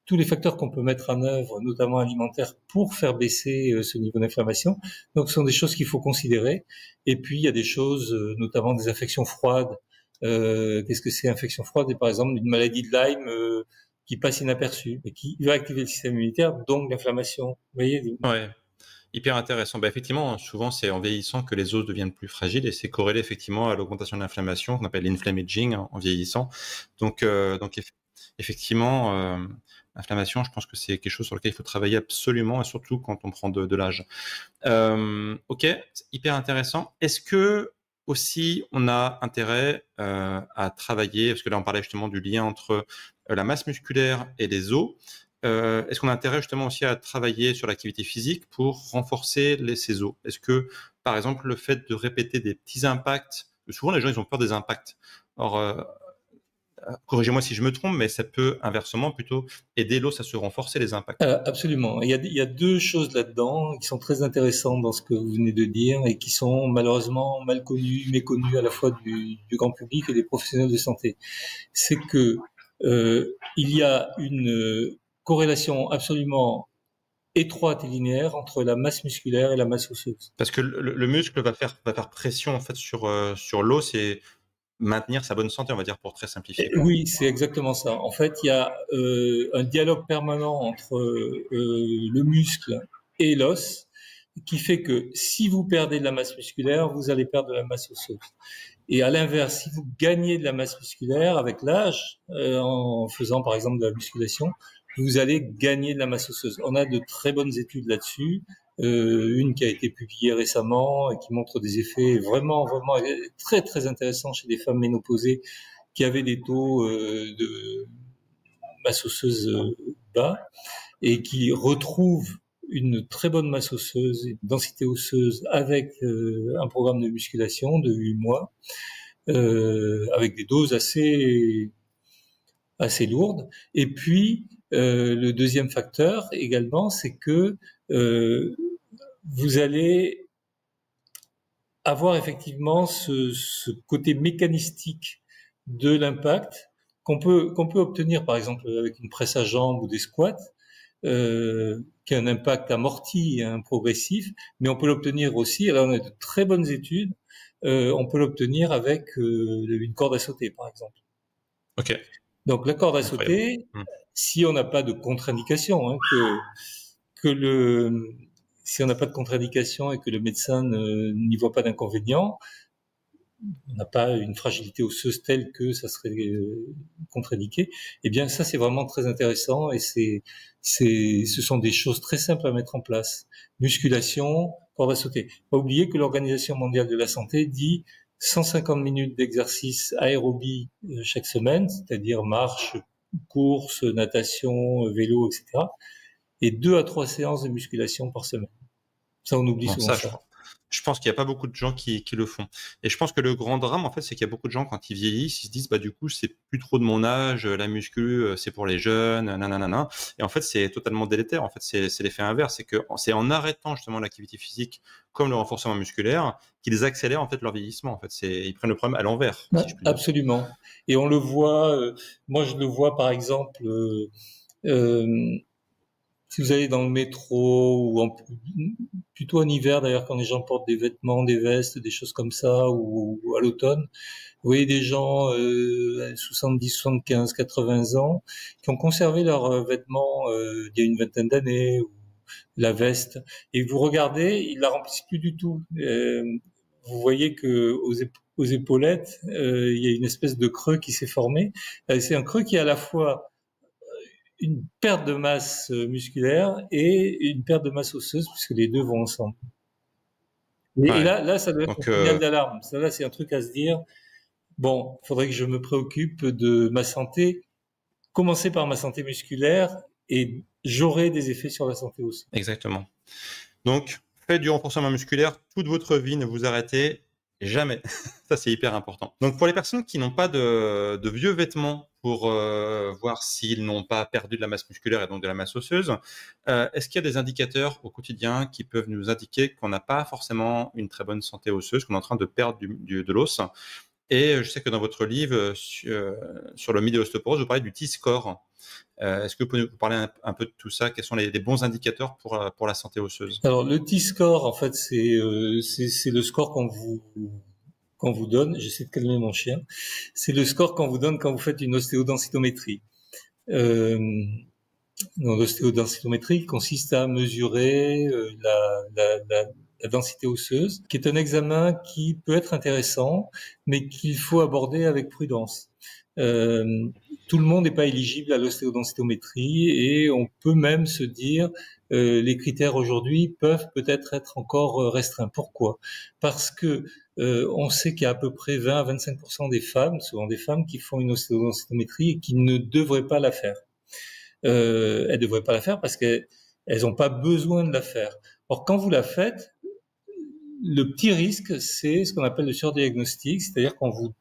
tous les facteurs qu'on peut mettre en œuvre, notamment alimentaires, pour faire baisser ce niveau d'inflammation. Donc ce sont des choses qu'il faut considérer. Et puis il y a des choses, notamment des infections froides. Qu'est-ce que c'est, infection froide? Et par exemple, une maladie de Lyme qui passe inaperçue, mais qui va activer le système immunitaire, donc l'inflammation. Vous voyez? Ouais, hyper intéressant. Bah, effectivement, souvent, c'est en vieillissant que les os deviennent plus fragiles et c'est corrélé effectivement à l'augmentation de l'inflammation qu'on appelle l'inflammaging en vieillissant. Donc effectivement, l'inflammation, je pense que c'est quelque chose sur lequel il faut travailler absolument et surtout quand on prend de l'âge. Ok, c'est hyper intéressant. Est-ce que aussi on a intérêt à travailler, parce que là on parlait justement du lien entre la masse musculaire et les os, est-ce qu'on a intérêt justement aussi à travailler sur l'activité physique pour renforcer ces os? Est-ce que par exemple le fait de répéter des petits impacts, souvent les gens ils ont peur des impacts, or corrigez-moi si je me trompe, mais ça peut inversement plutôt aider l'os à se renforcer les impacts. Absolument. Il y a deux choses là-dedans qui sont très intéressantes dans ce que vous venez de dire et qui sont malheureusement mal connues, méconnues à la fois du grand public et des professionnels de santé. C'est que il y a une corrélation absolument étroite et linéaire entre la masse musculaire et la masse osseuse. Parce que le muscle va faire pression en fait sur l'os et maintenir sa bonne santé, on va dire, pour très simplifier. Oui, c'est exactement ça. En fait, il y a un dialogue permanent entre le muscle et l'os. qui fait que si vous perdez de la masse musculaire, vous allez perdre de la masse osseuse. Et à l'inverse, si vous gagnez de la masse musculaire avec l'âge, en faisant par exemple de la musculation, vous allez gagner de la masse osseuse. On a de très bonnes études là-dessus, une qui a été publiée récemment et qui montre des effets vraiment très très intéressants chez des femmes ménopausées qui avaient des taux de masse osseuse bas et qui retrouvent une très bonne masse osseuse, une densité osseuse avec un programme de musculation de 8 mois, avec des doses assez lourdes. Et puis, le deuxième facteur également, c'est que vous allez avoir effectivement ce côté mécanistique de l'impact qu'on peut obtenir par exemple avec une presse à jambes ou des squats, qui a un impact amorti, progressif, mais on peut l'obtenir aussi, alors on a de très bonnes études, on peut l'obtenir avec une corde à sauter par exemple. Ok. Donc la corde à sauter, si on n'a pas de contre-indication, hein, si on n'a pas de contre-indication et que le médecin n'y voit pas d'inconvénient, on n'a pas une fragilité osseuse telle que ça serait contre-indiqué, eh bien ça c'est vraiment très intéressant et ce sont des choses très simples à mettre en place. Musculation, corde à sauter. Pas oublier que l'Organisation mondiale de la santé dit 150 minutes d'exercice aérobie chaque semaine, c'est-à-dire marche, course, natation, vélo, etc. et 2 à 3 séances de musculation par semaine. Ça, on oublie souvent ça. Je pense qu'il n'y a pas beaucoup de gens qui le font. Et je pense que le grand drame, en fait, c'est qu'il y a beaucoup de gens, quand ils vieillissent, ils se disent, bah, du coup, c'est plus trop de mon âge, la muscu, c'est pour les jeunes, nanana. Et en fait, c'est totalement délétère. En fait, c'est l'effet inverse. C'est que c'est en arrêtant, justement, l'activité physique, comme le renforcement musculaire, qu'ils accélèrent, en fait, leur vieillissement. En fait, ils prennent le problème à l'envers. Si je puis dire. Absolument. Et on le voit, moi, je le vois, par exemple, si vous allez dans le métro ou plutôt en hiver d'ailleurs quand les gens portent des vêtements, des vestes, des choses comme ça ou à l'automne, vous voyez des gens 70, 75, 80 ans qui ont conservé leurs vêtements il y a une vingtaine d'années ou la veste et vous regardez, ils la remplissent plus du tout. Vous voyez que aux épaulettes, il y a une espèce de creux qui s'est formé. C'est un creux qui est à la fois une perte de masse musculaire et une perte de masse osseuse, puisque les deux vont ensemble. Et là, ça doit être un signal d'alarme. Ça, là, c'est un truc à se dire. Bon, il faudrait que je me préoccupe de ma santé, commencer par ma santé musculaire, et j'aurai des effets sur la santé osseuse. Exactement. Donc, faites du renforcement musculaire toute votre vie, ne vous arrêtez jamais. Ça, c'est hyper important. Donc, pour les personnes qui n'ont pas de vieux vêtements pour voir s'ils n'ont pas perdu de la masse musculaire et donc de la masse osseuse, est-ce qu'il y a des indicateurs au quotidien qui peuvent nous indiquer qu'on n'a pas forcément une très bonne santé osseuse, qu'on est en train de perdre de l'os? Et je sais que dans votre livre sur le mythe de l'ostéoporose, vous parlez du T-score. Est-ce que vous pouvez nous parler un peu de tout ça? Quels sont les bons indicateurs pour la santé osseuse? Alors, le T-score, en fait, c'est le score qu'on vous donne. J'essaie de calmer mon chien. C'est le score qu'on vous donne quand vous faites une ostéodensitométrie. L'ostéodensitométrie consiste à mesurer la densité osseuse, qui est un examen qui peut être intéressant, mais qu'il faut aborder avec prudence. Tout le monde n'est pas éligible à l'ostéodensitométrie et on peut même se dire les critères aujourd'hui peuvent peut-être être encore restreints. Pourquoi? Parce que on sait qu'il y a à peu près 20 à 25% des femmes, souvent des femmes, qui font une ostéodensitométrie et qui ne devraient pas la faire. Elles devraient pas la faire parce qu'elles n'ont pas besoin de la faire. Or, quand vous la faites, le petit risque, c'est ce qu'on appelle le surdiagnostic, c'est-à-dire qu'on vous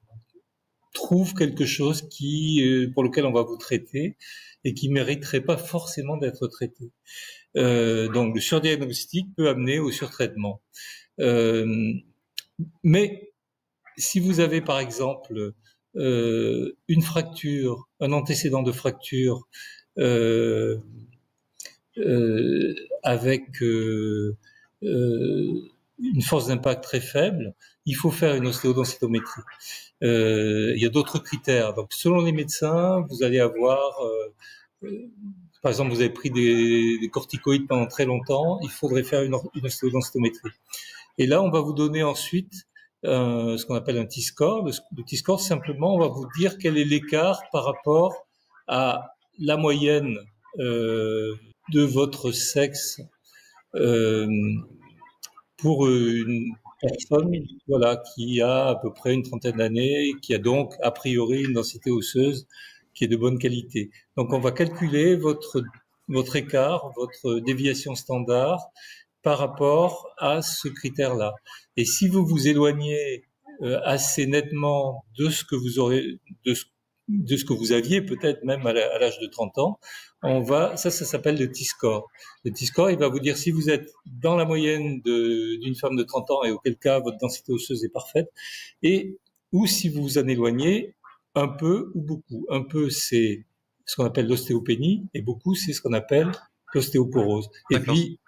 trouve quelque chose pour lequel on va vous traiter et qui mériterait pas forcément d'être traité. Donc, le surdiagnostic peut amener au surtraitement. Mais si vous avez, par exemple, une fracture, un antécédent de fracture avec une force d'impact très faible, il faut faire une ostéodensitométrie. Il y a d'autres critères. Donc, selon les médecins, vous allez avoir par exemple, vous avez pris des corticoïdes pendant très longtemps, il faudrait faire une ostéodensitométrie. Et là, on va vous donner ensuite ce qu'on appelle un T-score. Le T-score, simplement, on va vous dire quel est l'écart par rapport à la moyenne de votre sexe pour une personne, voilà, qui a à peu près une trentaine d'années, qui a donc a priori une densité osseuse qui est de bonne qualité. Donc, on va calculer votre écart, votre déviation standard par rapport à ce critère-là. Et si vous vous éloignez assez nettement de ce que vous aurez, de ce que vous aviez peut-être même à l'âge de 30 ans, ça s'appelle le T-score. Le T-score, il va vous dire si vous êtes dans la moyenne d'une femme de 30 ans et auquel cas votre densité osseuse est parfaite, ou si vous vous en éloignez un peu ou beaucoup. Un peu, c'est ce qu'on appelle l'ostéopénie, et beaucoup, c'est ce qu'on appelle l'ostéoporose. Et puis,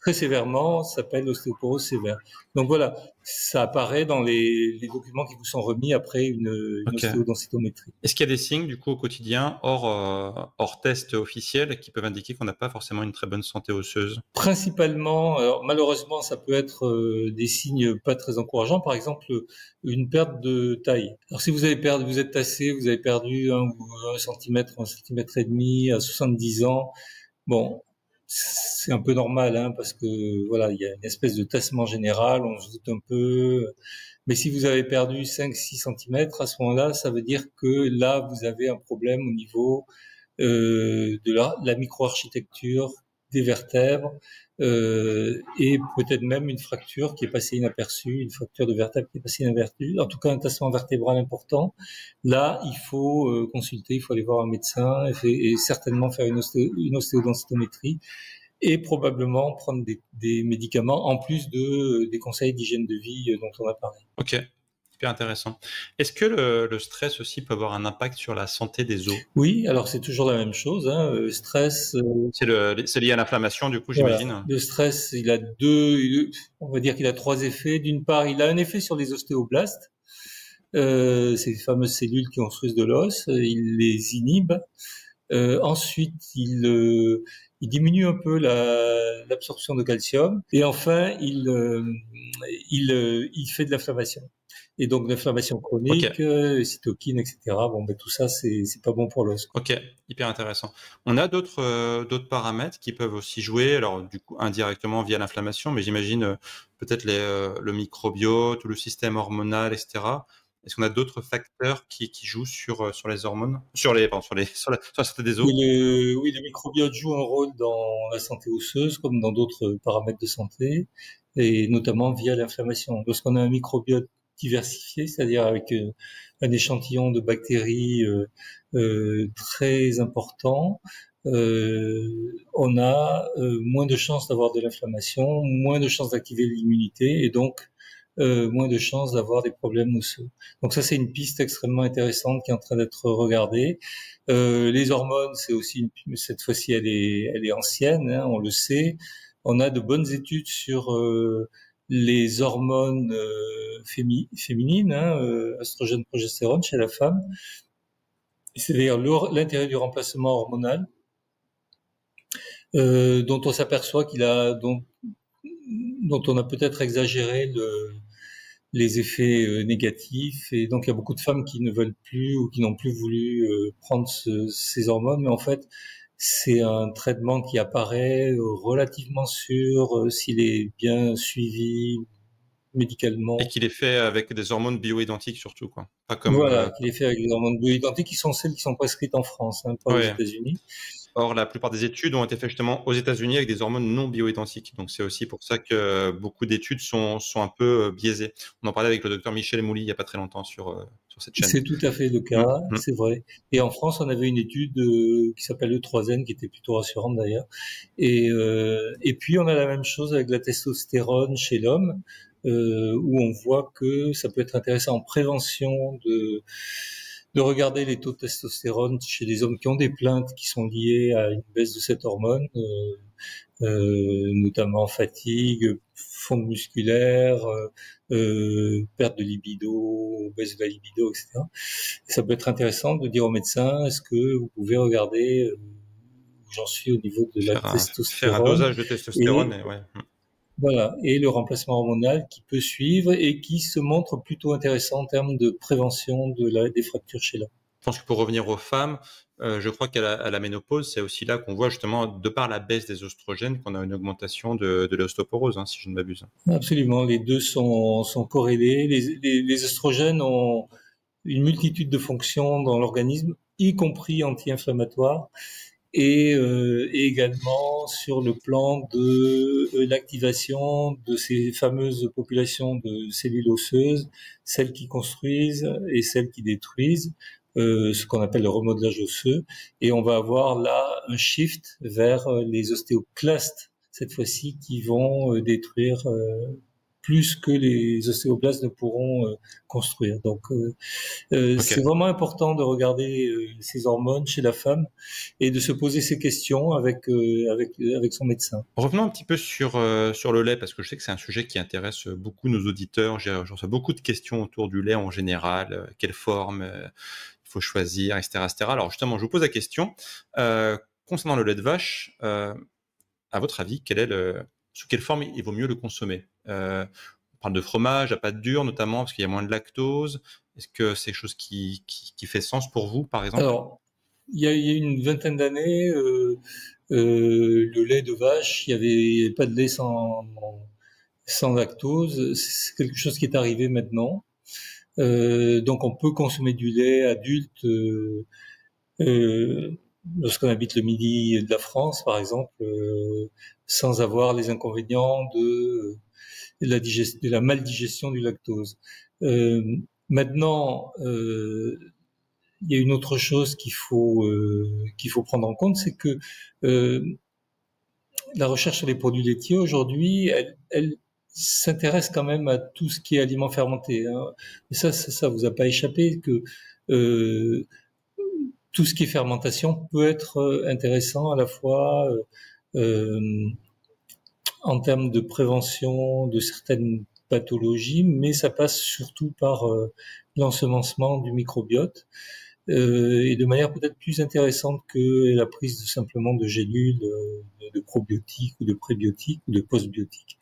très sévèrement, ça s'appelle l'ostéoporose sévère. Donc voilà, ça apparaît dans les documents qui vous sont remis après une ostéodensitométrie. Est-ce qu'il y a des signes du coup au quotidien, hors test officiel, qui peuvent indiquer qu'on n'a pas forcément une très bonne santé osseuse? Principalement, alors malheureusement, ça peut être des signes pas très encourageants. Par exemple, une perte de taille. Alors si vous êtes tassé, vous avez perdu 1 centimètre, 1,5 centimètre à 70 ans, bon, c'est un peu normal, hein, parce que voilà, il y a une espèce de tassement général, on se doute un peu. Mais si vous avez perdu 5-6 centimètres, à ce moment-là, ça veut dire que là, vous avez un problème au niveau de la microarchitecture des vertèbres et peut-être même une fracture qui est passée inaperçue, une fracture de vertèbre qui est passée inaperçue, en tout cas un tassement vertébral important. Là, il faut consulter, il faut aller voir un médecin et certainement faire une ostéodensitométrie et probablement prendre des médicaments en plus des conseils d'hygiène de vie dont on a parlé. Ok, super intéressant. Est-ce que le stress aussi peut avoir un impact sur la santé des os? Oui, alors c'est toujours la même chose. Hein. Le stress. C'est lié à l'inflammation, du coup, j'imagine. Voilà. Le stress, on va dire qu'il a 3 effets. D'une part, il a un effet sur les ostéoblastes, ces fameuses cellules qui construisent de l'os. Il les inhibe. Ensuite, il diminue un peu l'absorption de calcium. Et enfin, il fait de l'inflammation. Et donc l'inflammation chronique, cytokines, etc. Bon, ben tout ça, c'est pas bon pour l'os. Ok, hyper intéressant. On a d'autres paramètres qui peuvent aussi jouer, alors du coup indirectement via l'inflammation, mais j'imagine peut-être le microbiote ou le système hormonal, etc. Est-ce qu'on a d'autres facteurs qui jouent sur les hormones, sur la santé des os? Oui, le microbiote joue un rôle dans la santé osseuse comme dans d'autres paramètres de santé, et notamment via l'inflammation. Lorsqu'on a un microbiote diversifié, c'est-à-dire avec un échantillon de bactéries très important, on a moins de chances d'avoir de l'inflammation, moins de chances d'activer l'immunité et donc moins de chances d'avoir des problèmes osseux. Donc ça, c'est une piste extrêmement intéressante qui est en train d'être regardée. Les hormones, c'est aussi cette fois-ci, elle est ancienne, hein, on le sait. On a de bonnes études sur les hormones féminines, hein, oestrogène, progestérone chez la femme. C'est-à-dire l'intérêt du remplacement hormonal, dont on s'aperçoit dont on a peut-être exagéré les effets négatifs, et donc il y a beaucoup de femmes qui ne veulent plus ou qui n'ont plus voulu prendre ces hormones, mais en fait c'est un traitement qui apparaît relativement sûr s'il est bien suivi médicalement. Et qu'il est fait avec des hormones bioidentiques surtout, quoi. Pas comme. Voilà, qu'il est fait avec des hormones bioidentiques qui sont celles qui sont prescrites en France, hein, pas aux États-Unis. Or, la plupart des études ont été faites justement aux États-Unis avec des hormones non bioidentiques. Donc, c'est aussi pour ça que beaucoup d'études sont un peu biaisées. On en parlait avec le docteur Michel Mouly il n'y a pas très longtemps sur cette chaîne. C'est tout à fait le cas, c'est vrai. Et en France, on avait une étude qui s'appelle E3N, qui était plutôt rassurante d'ailleurs. Et puis, on a la même chose avec la testostérone chez l'homme, où on voit que ça peut être intéressant en prévention de regarder les taux de testostérone chez les hommes qui ont des plaintes qui sont liées à une baisse de cette hormone, notamment fatigue, fonte musculaire, perte de libido, baisse de la libido, etc. Et ça peut être intéressant de dire au médecin, est-ce que vous pouvez regarder j'en suis au niveau de la Faire un testostérone. dosage de testostérone, et ouais. Voilà, et le remplacement hormonal qui peut suivre et qui se montre plutôt intéressant en termes de prévention des fractures chez l'homme. Je pense que pour revenir aux femmes, je crois à la ménopause, c'est aussi là qu'on voit justement, de par la baisse des oestrogènes, qu'on a une augmentation de l'ostéoporose, hein, si je ne m'abuse. Absolument, les deux sont corrélés. Les oestrogènes ont une multitude de fonctions dans l'organisme, y compris anti-inflammatoires, et également sur le plan de l'activation de ces fameuses populations de cellules osseuses, celles qui construisent et celles qui détruisent, ce qu'on appelle le remodelage osseux. Et on va avoir là un shift vers les ostéoclastes, cette fois-ci, qui vont détruire plus que les ostéoblastes ne pourront construire. Donc, Ok. c'est vraiment important de regarder ces hormones chez la femme et de se poser ces questions avec son médecin. Revenons un petit peu sur le lait, parce que je sais que c'est un sujet qui intéresse beaucoup nos auditeurs. Je reçois beaucoup de questions autour du lait en général, quelle forme il faut choisir, etc., etc. Alors justement, je vous pose la question concernant le lait de vache. À votre avis, sous quelle forme il vaut mieux le consommer? On parle de fromage à pâte dure notamment parce qu'il y a moins de lactose. Est-ce que c'est quelque chose qui fait sens pour vous, par exemple? Alors, il y a une vingtaine d'années, le lait de vache, il y avait pas de lait sans lactose. C'est quelque chose qui est arrivé maintenant. Donc, on peut consommer du lait adulte lorsqu'on habite le midi de la France, par exemple, sans avoir les inconvénients de la maldigestion du lactose. Maintenant, il y a une autre chose qu'il faut prendre en compte, c'est que la recherche sur les produits laitiers aujourd'hui, elle s'intéresse quand même à tout ce qui est aliments fermentés. Hein. Et ça vous a pas échappé que tout ce qui est fermentation peut être intéressant à la fois en termes de prévention de certaines pathologies, mais ça passe surtout par l'ensemencement du microbiote et de manière peut-être plus intéressante que la prise simplement de gélules de probiotiques ou de prébiotiques ou de postbiotiques.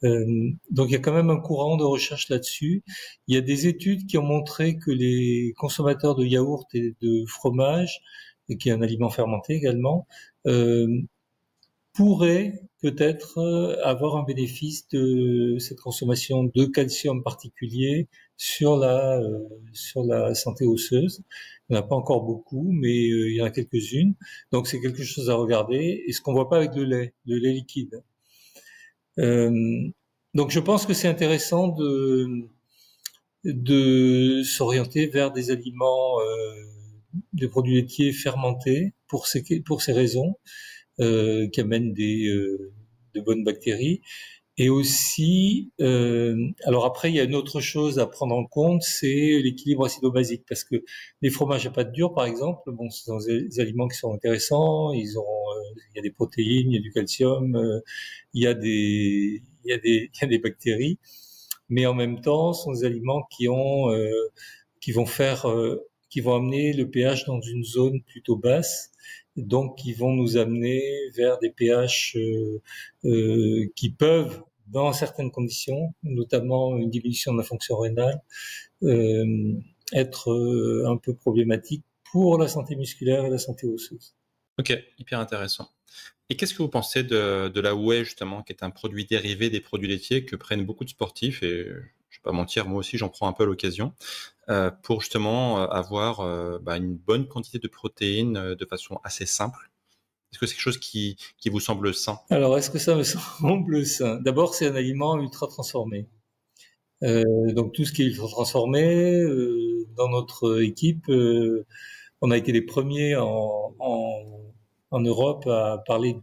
Donc il y a quand même un courant de recherche là-dessus. Il y a des études qui ont montré que les consommateurs de yaourt et de fromage, et qui est un aliment fermenté également, pourraient peut-être avoir un bénéfice de cette consommation de calcium particulier sur la santé osseuse. Il n'y en a pas encore beaucoup, mais il y en a quelques-unes. Donc c'est quelque chose à regarder. Et ce qu'on voit pas avec le lait liquide. Donc je pense que c'est intéressant de s'orienter vers des aliments, des produits laitiers fermentés pour ces raisons, qui amènent de bonnes bactéries. Et aussi, alors après, il y a une autre chose à prendre en compte, c'est l'équilibre acido-basique, parce que les fromages à pâte dure, par exemple, bon, ce sont des aliments qui sont intéressants. Il y a des protéines, il y a du calcium, il y a des bactéries, mais en même temps, ce sont des aliments qui vont amener le pH dans une zone plutôt basse, donc qui vont nous amener vers des pH qui peuvent, dans certaines conditions, notamment une diminution de la fonction rénale, être un peu problématique pour la santé musculaire et la santé osseuse. Ok, hyper intéressant. Et qu'est-ce que vous pensez de la whey, justement, qui est un produit dérivé des produits laitiers que prennent beaucoup de sportifs, et je vais pas mentir, moi aussi j'en prends un peu à l'occasion, pour justement avoir une bonne quantité de protéines de façon assez simple? Est-ce que c'est quelque chose qui vous semble sain? Alors, est-ce que ça me semble sain? D'abord, c'est un aliment ultra transformé. Donc tout ce qui est ultra transformé, dans notre équipe, on a été les premiers en Europe à parler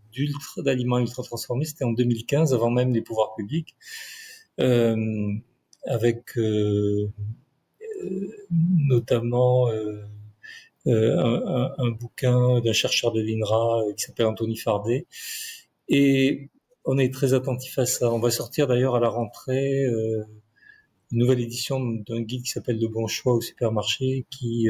d'aliments ultra transformés. C'était en 2015, avant même les pouvoirs publics, avec notamment un bouquin d'un chercheur de l'INRA qui s'appelle Anthony Fardet. Et on est très attentif à ça. On va sortir d'ailleurs à la rentrée nouvelle édition d'un guide qui s'appelle Le Bon Choix au supermarché, qui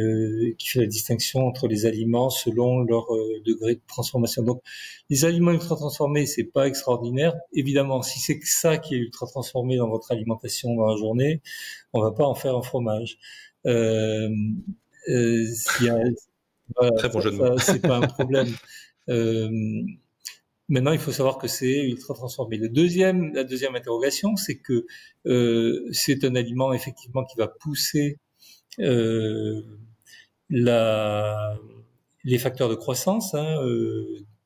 fait la distinction entre les aliments selon leur degré de transformation. Donc, les aliments ultra transformés, c'est pas extraordinaire. Évidemment, si c'est que ça qui est ultra transformé dans votre alimentation dans la journée, on va pas en faire un fromage. S'il y a, voilà, Très bon jeu de mots. c'est pas un problème. Maintenant, il faut savoir que c'est ultra transformé. La deuxième interrogation, c'est que c'est un aliment effectivement qui va pousser les facteurs de croissance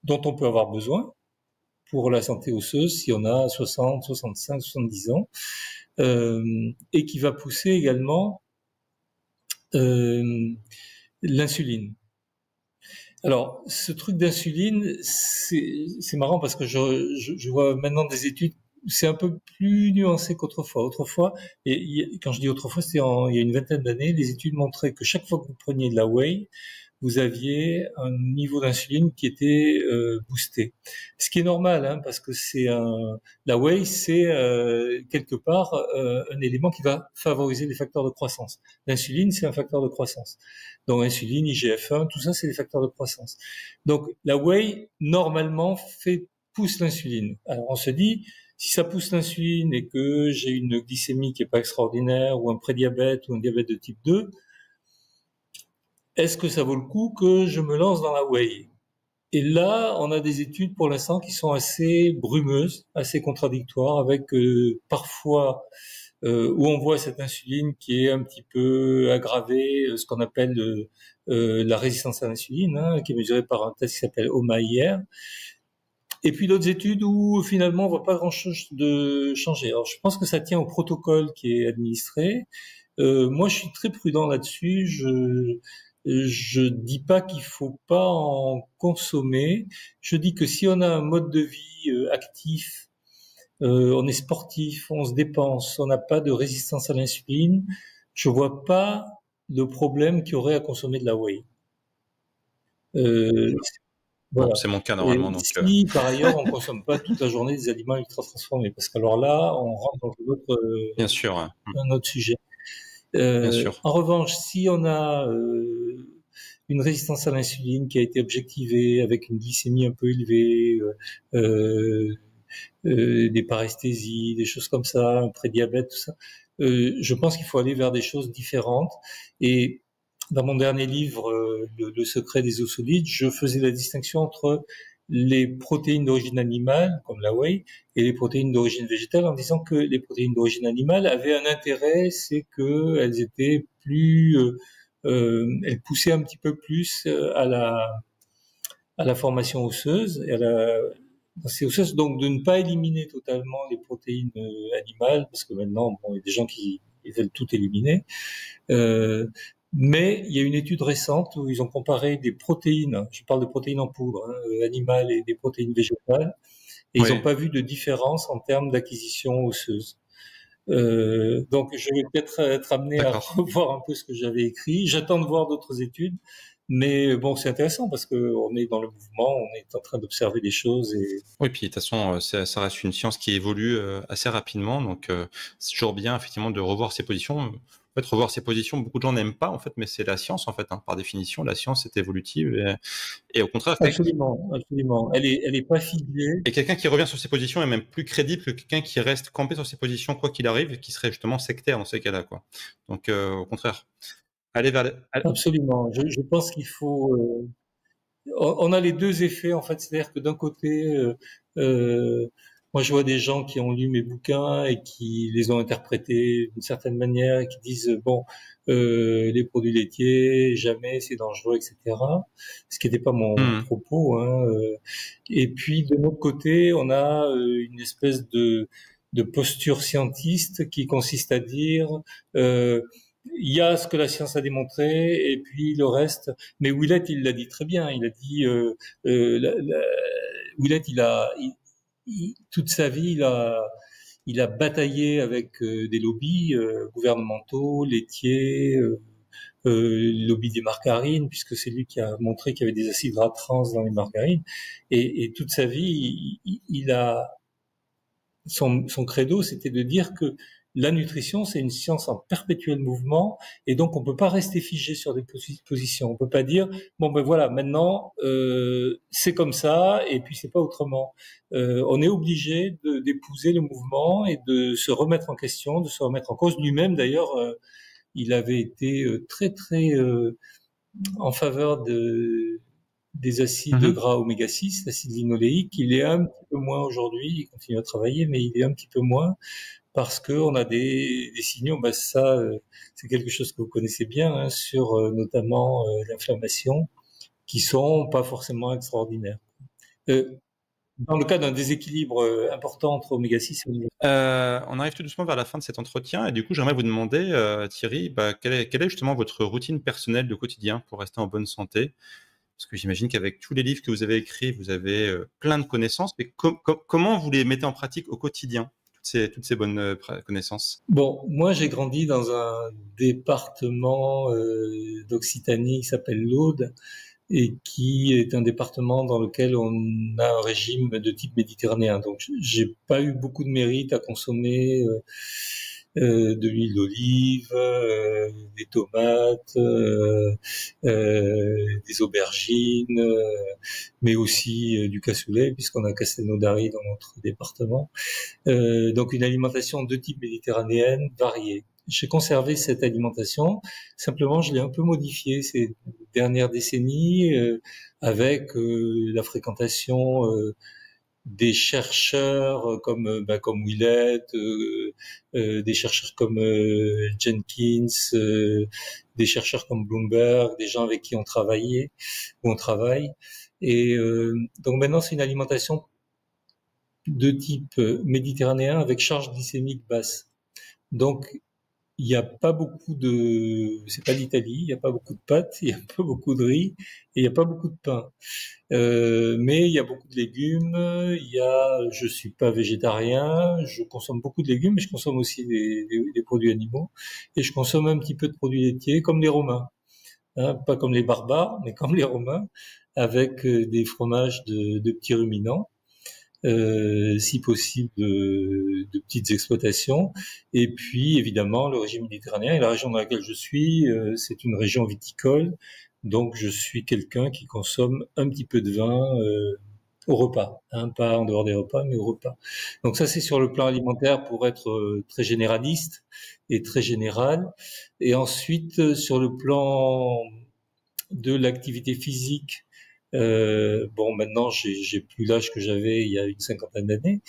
dont on peut avoir besoin pour la santé osseuse si on a 60, 65, 70 ans, et qui va pousser également l'insuline. Alors, ce truc d'insuline, c'est marrant parce que je vois maintenant des études où c'est un peu plus nuancé qu'autrefois. Autrefois, et quand je dis autrefois, c'était il y a une vingtaine d'années, les études montraient que chaque fois que vous preniez de la whey, vous aviez un niveau d'insuline qui était boosté. Ce qui est normal, hein, parce que la whey, c'est quelque part un élément qui va favoriser les facteurs de croissance. L'insuline, c'est un facteur de croissance. Donc insuline, IGF-1, tout ça, c'est des facteurs de croissance. Donc la whey, normalement, pousse l'insuline. Alors on se dit, si ça pousse l'insuline et que j'ai une glycémie qui est pas extraordinaire, ou un prédiabète, ou un diabète de type 2, est-ce que ça vaut le coup que je me lance dans la whey? Et là, on a des études pour l'instant qui sont assez brumeuses, assez contradictoires, avec parfois où on voit cette insuline qui est un petit peu aggravée, ce qu'on appelle la résistance à l'insuline, hein, qui est mesurée par un test qui s'appelle OMA-IR. Et puis d'autres études où finalement on voit pas grand-chose de changer. Alors je pense que ça tient au protocole qui est administré. Moi, je suis très prudent là-dessus. Je dis pas qu'il faut pas en consommer. Je dis que si on a un mode de vie actif, on est sportif, on se dépense, on n'a pas de résistance à l'insuline, je vois pas de problème qu'il y aurait à consommer de la whey. Voilà. Bon, c'est mon cas normalement. Et Donc, si par ailleurs on consomme pas toute la journée des aliments ultra transformés, parce qu'alors là, on rentre dans bien sûr, un autre sujet. bien sûr. En revanche, si on a une résistance à l'insuline qui a été objectivée avec une glycémie un peu élevée, des paresthésies, des choses comme ça, un prédiabète, tout ça, je pense qu'il faut aller vers des choses différentes. Et dans mon dernier livre, Le secret des os solides, je faisais la distinction entre les protéines d'origine animale, comme la whey, et les protéines d'origine végétale, en disant que les protéines d'origine animale avaient un intérêt, c'est qu'elles étaient plus, elles poussaient un petit peu plus à la formation osseuse, et dans ces osseuses, donc de ne pas éliminer totalement les protéines animales, parce que maintenant, bon, il y a des gens qui veulent tout éliminer. Mais il y a une étude récente où ils ont comparé des protéines, je parle de protéines en poudre, hein, animales et des protéines végétales, et ils n'ont pas vu de différence en termes d'acquisition osseuse. Donc je vais peut-être être amené à revoir un peu ce que j'avais écrit. J'attends de voir d'autres études, mais bon, c'est intéressant parce que on est dans le mouvement, on est en train d'observer les choses. Oui, puis de toute façon, ça reste une science qui évolue assez rapidement, donc c'est toujours bien effectivement de revoir ses positions. En fait, revoir ses positions, beaucoup de gens n'aiment pas en fait, mais c'est la science en fait. Par définition, la science est évolutive et au contraire. Absolument, absolument. Elle est pas figée. Et quelqu'un qui revient sur ses positions est même plus crédible que quelqu'un qui reste campé sur ses positions quoi qu'il arrive, qui serait justement sectaire dans ces cas-là, quoi. Donc au contraire. Absolument. Je pense qu'il faut. On a les deux effets en fait, c'est-à-dire que d'un côté, moi je vois des gens qui ont lu mes bouquins et qui les ont interprétés d'une certaine manière et qui disent bon, les produits laitiers, jamais c'est dangereux, etc. Ce qui n'était pas mon propos. Hein. Et puis de notre côté, on a une espèce de posture scientiste qui consiste à dire il y a ce que la science a démontré et puis le reste. Mais Willett, il l'a dit très bien. Il a dit Willett, toute sa vie, il a bataillé avec des lobbies gouvernementaux, laitiers, lobby des margarines, puisque c'est lui qui a montré qu'il y avait des acides gras trans dans les margarines. Et toute sa vie, il a son credo, c'était de dire que la nutrition, c'est une science en perpétuel mouvement, et donc on peut pas rester figé sur des positions. On peut pas dire bon ben voilà, maintenant c'est comme ça et puis c'est pas autrement. On est obligé d'épouser le mouvement et de se remettre en question, de se remettre en cause. Lui-même d'ailleurs, il avait été très très en faveur des acides Mmh. gras oméga 6, l'acide linoléique. Il est un petit peu moins aujourd'hui, il continue à travailler, mais il est un petit peu moins parce qu'on a des signaux, bah ça, c'est quelque chose que vous connaissez bien, hein, sur notamment l'inflammation, qui sont pas forcément extraordinaires. Dans le cas d'un déséquilibre important entre oméga 6 et oméga On arrive tout doucement vers la fin de cet entretien et du coup, j'aimerais vous demander, Thierry, bah, quelle est justement votre routine personnelle de quotidien pour rester en bonne santé? Parce que j'imagine qu'avec tous les livres que vous avez écrits, vous avez, plein de connaissances, mais comment vous les mettez en pratique au quotidien? Toutes ces bonnes, connaissances? Bon, moi j'ai grandi dans un département d'Occitanie qui s'appelle l'Aude et qui est un département dans lequel on a un régime de type méditerranéen. Donc j'ai pas eu beaucoup de mérite à consommer de l'huile d'olive, des tomates, des aubergines, mais aussi du cassoulet puisqu'on a Castelnaudary dans notre département. Donc une alimentation de type méditerranéenne variée. J'ai conservé cette alimentation, simplement je l'ai un peu modifiée ces dernières décennies avec la fréquentation des chercheurs comme Willett, des chercheurs comme Jenkins, des chercheurs comme Bloomberg, des gens avec qui on travaillait ou on travaille. Et donc maintenant c'est une alimentation de type méditerranéen avec charge glycémique basse. Donc, il n'y a pas beaucoup c'est pas l'Italie, il n'y a pas beaucoup de pâtes, il n'y a pas beaucoup de riz et il n'y a pas beaucoup de pain. Mais il y a beaucoup de légumes, je suis pas végétarien, je consomme beaucoup de légumes, mais je consomme aussi des produits animaux et je consomme un petit peu de produits laitiers comme les Romains, hein, pas comme les barbares, mais comme les Romains, avec des fromages de petits ruminants si possible de petites exploitations. Et puis évidemment le régime méditerranéen et la région dans laquelle je suis, c'est une région viticole, donc je suis quelqu'un qui consomme un petit peu de vin au repas, hein, pas en dehors des repas, mais au repas. Donc ça c'est sur le plan alimentaire pour être très généraliste et très général. Et ensuite sur le plan de l'activité physique, bon, maintenant, j'ai plus l'âge que j'avais il y a une cinquantaine d'années.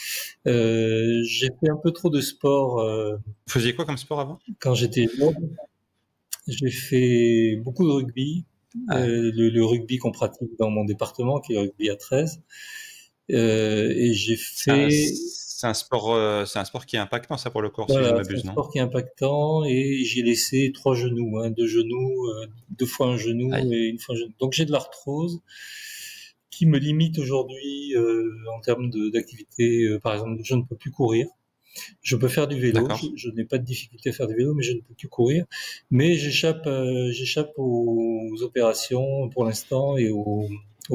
J'ai fait un peu trop de sport Vous faisiez quoi comme sport avant? quand j'étais jeune. J'ai fait beaucoup de rugby, Ah, le rugby qu'on pratique dans mon département, qui est le rugby à 13. Et j'ai fait, c'est un sport qui est impactant ça pour le corps, si je ne voilà, c'est un m'abuse, non? sport qui est impactant et j'ai laissé 3 genoux, hein, 2 genoux, 2 fois un genou Aïe, et une fois un genou. Donc j'ai de l'arthrose qui me limite aujourd'hui en termes d'activité. Par exemple, je ne peux plus courir. Je peux faire du vélo. d'accord. Je n'ai pas de difficulté à faire du vélo, mais je ne peux plus courir. Mais j'échappe aux opérations pour l'instant et aux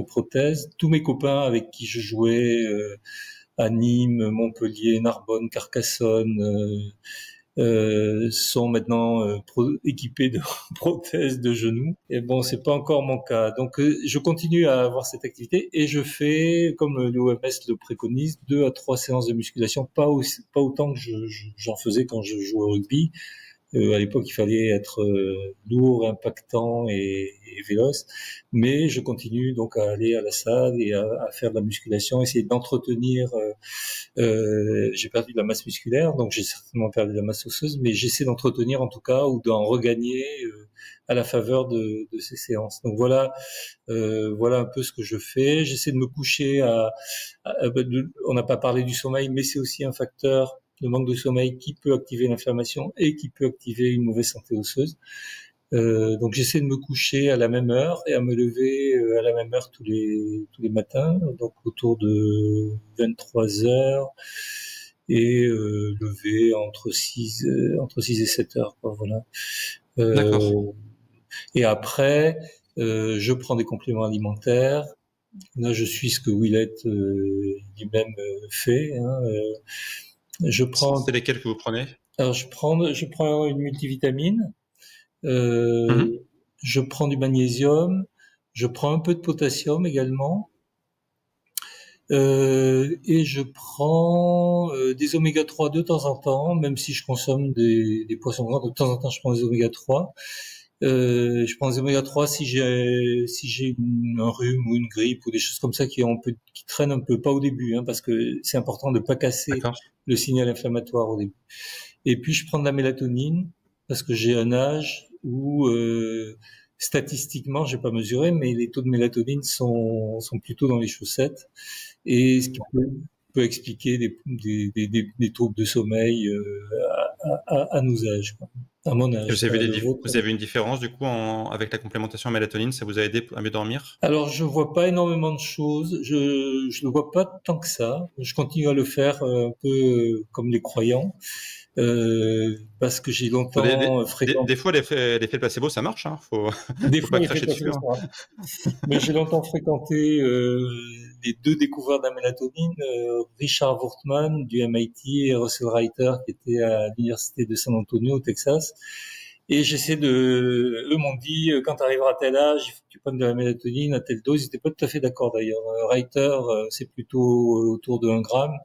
prothèses. Tous mes copains avec qui je jouais à Nîmes, Montpellier, Narbonne, Carcassonne, sont maintenant équipés de prothèses de genoux. Et bon, c'est pas encore mon cas. Donc, je continue à avoir cette activité et je fais, comme l'OMS le préconise, 2 à 3 séances de musculation, pas autant que j'en faisais quand je jouais au rugby. À l'époque, il fallait être lourd, impactant et véloce. Mais je continue donc à aller à la salle et à faire de la musculation, essayer d'entretenir. J'ai perdu de la masse musculaire, donc j'ai certainement perdu de la masse osseuse, mais j'essaie d'entretenir en tout cas ou d'en regagner à la faveur de ces séances. Donc voilà un peu ce que je fais. J'essaie de me coucher on n'a pas parlé du sommeil, mais c'est aussi un facteur, le manque de sommeil, qui peut activer l'inflammation et qui peut activer une mauvaise santé osseuse. Donc j'essaie de me coucher à la même heure et à me lever à la même heure tous les matins, donc autour de 23 heures et lever entre 6 et 7 heures, quoi, voilà. D'accord. Euh, et après, je prends des compléments alimentaires. Là, je suis ce que Willett lui-même fait, hein. Je prends C'est lesquels que vous prenez? Alors je prends une multivitamine, Mhm. je prends du magnésium, je prends un peu de potassium également, et je prends des oméga 3 de temps en temps, même si je consomme des poissons gras, de temps en temps je prends des oméga 3. Je prends des oméga 3 un rhume ou une grippe ou des choses comme ça qui traînent un peu, pas au début, hein, parce que c'est important de pas casser D'accord. le signal inflammatoire au début. Et puis je prends de la mélatonine parce que j'ai un âge où statistiquement, j'ai pas mesuré, mais les taux de mélatonine sont plutôt dans les chaussettes, et ce qui peut expliquer des troubles de sommeil à nos âges, quoi. À mon Et âge, pas le vôtre. vous avez une différence du coup avec la complémentation en mélatonine, ça vous a aidé à mieux dormir? Alors, je vois pas énormément de choses. Je le vois pas tant que ça. Je continue à le faire un peu comme les croyants, parce que j'ai Bon, longtemps fréquenté. des fois, l'effet placebo, ça marche, hein. Des Faut fois, pas il fait cracher passer dessus, hein. ça. Mais j'ai longtemps fréquenté les deux découvreurs de la mélatonine, Richard Wortman du MIT et Russell Reiter qui était à l'université de San Antonio au Texas. Et eux m'ont dit, quand tu arriveras à tel âge, il faut que tu prennes de la mélatonine à telle dose. Ils n'étaient pas tout à fait d'accord d'ailleurs. Reiter, c'est plutôt autour de 1 gramme.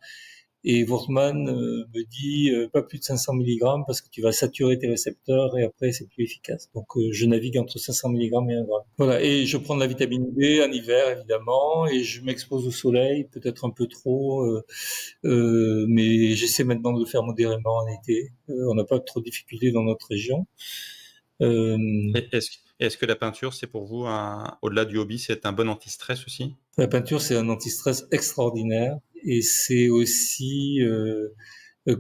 Et Wortmann me dit pas plus de 500 mg parce que tu vas saturer tes récepteurs et après c'est plus efficace. Donc je navigue entre 500 mg et 1 gramme. Voilà, et je prends de la vitamine D en hiver évidemment et je m'expose au soleil, peut-être un peu trop, mais j'essaie maintenant de le faire modérément en été. On n'a pas trop de difficultés dans notre région. Euh, Et est-ce que la peinture, c'est pour vous au-delà du hobby, c'est un bon anti-stress aussi? la peinture, c'est un antistress extraordinaire et c'est aussi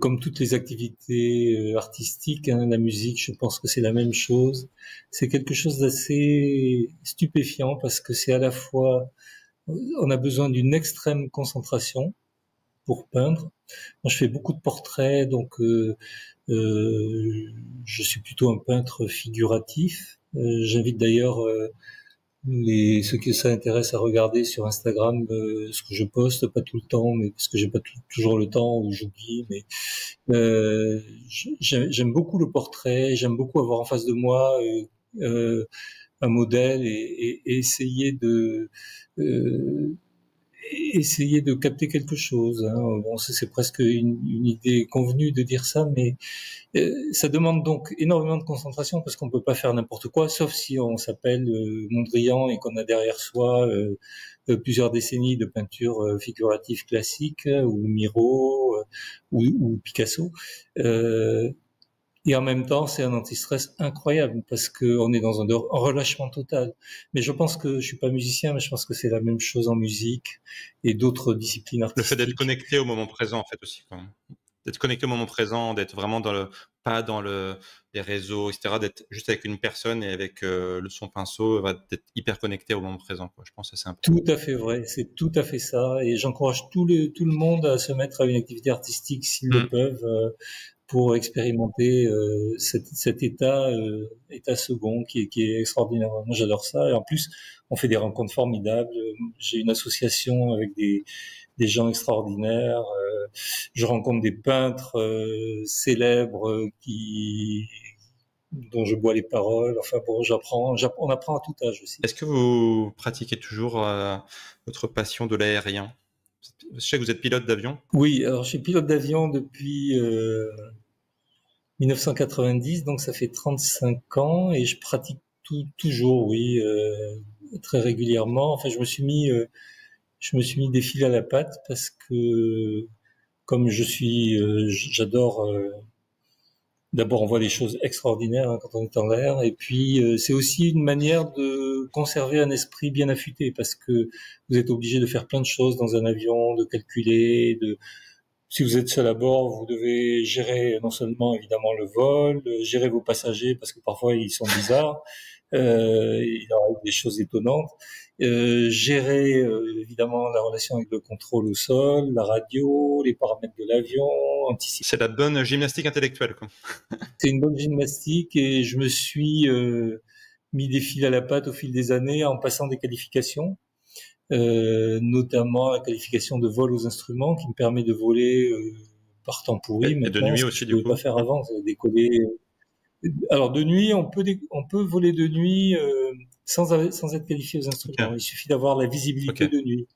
comme toutes les activités artistiques, hein, la musique, je pense que c'est la même chose. C'est quelque chose d'assez stupéfiant parce que c'est à la fois, on a besoin d'une extrême concentration pour peindre. Moi, je fais beaucoup de portraits, donc je suis plutôt un peintre figuratif. J'invite d'ailleurs ceux qui ça intéresse à regarder sur Instagram ce que je poste, pas tout le temps, mais parce que j'ai pas toujours le temps ou j'oublie, mais j'aime beaucoup le portrait, j'aime beaucoup avoir en face de moi un modèle et euh, essayer de capter quelque chose, hein. Bon, c'est presque une idée convenue de dire ça, mais ça demande donc énormément de concentration parce qu'on peut pas faire n'importe quoi, sauf si on s'appelle Mondrian et qu'on a derrière soi plusieurs décennies de peinture figurative classique, ou Miro, ou Picasso. Euh, et en même temps, c'est un antistress incroyable parce qu'on est dans un relâchement total. Mais je pense que je suis pas musicien, mais je pense que c'est la même chose en musique et d'autres disciplines Le fait d'être artistiques. connecté au moment présent, en fait, aussi, quand même. D'être connecté au moment présent, d'être vraiment pas dans les réseaux, etc., d'être juste avec une personne et avec son pinceau, d'être hyper connecté au moment présent, quoi. Je pense que c'est important. Tout à fait vrai, c'est tout à fait ça. Et j'encourage tout le monde à se mettre à une activité artistique s'ils le Mm. peuvent, pour expérimenter cet état second qui est extraordinaire. Moi, j'adore ça. Et en plus, on fait des rencontres formidables. J'ai une association avec des gens extraordinaires. Je rencontre des peintres célèbres dont je bois les paroles. Enfin bon, on apprend à tout âge aussi. Est-ce que vous pratiquez toujours votre passion de l'aérien? Je sais que vous êtes pilote d'avion. Oui, alors je suis pilote d'avion depuis 1990, donc ça fait 35 ans et je pratique toujours, oui, très régulièrement. Enfin, je me suis mis des fils à la patte parce que comme j'adore. D'abord, on voit des choses extraordinaires, hein, quand on est en l'air, et puis c'est aussi une manière de conserver un esprit bien affûté parce que vous êtes obligé de faire plein de choses dans un avion, de calculer, si vous êtes seul à bord, vous devez gérer non seulement évidemment le vol, gérer vos passagers parce que parfois ils sont bizarres, il arrive des choses étonnantes, gérer évidemment la relation avec le contrôle au sol, la radio, les paramètres de l'avion, anticiper. C'est la bonne gymnastique intellectuelle, quoi. C'est une bonne gymnastique et je me suis mis des fils à la patte au fil des années en passant des qualifications, notamment la qualification de vol aux instruments qui me permet de voler par temps pourri Et de maintenant, nuit ce que aussi, je du pouvais coup. pas faire avant, c'est décoller. Alors de nuit, on peut voler de nuit sans être qualifié aux instruments. Ok, Il suffit d'avoir la ok. visibilité de nuit.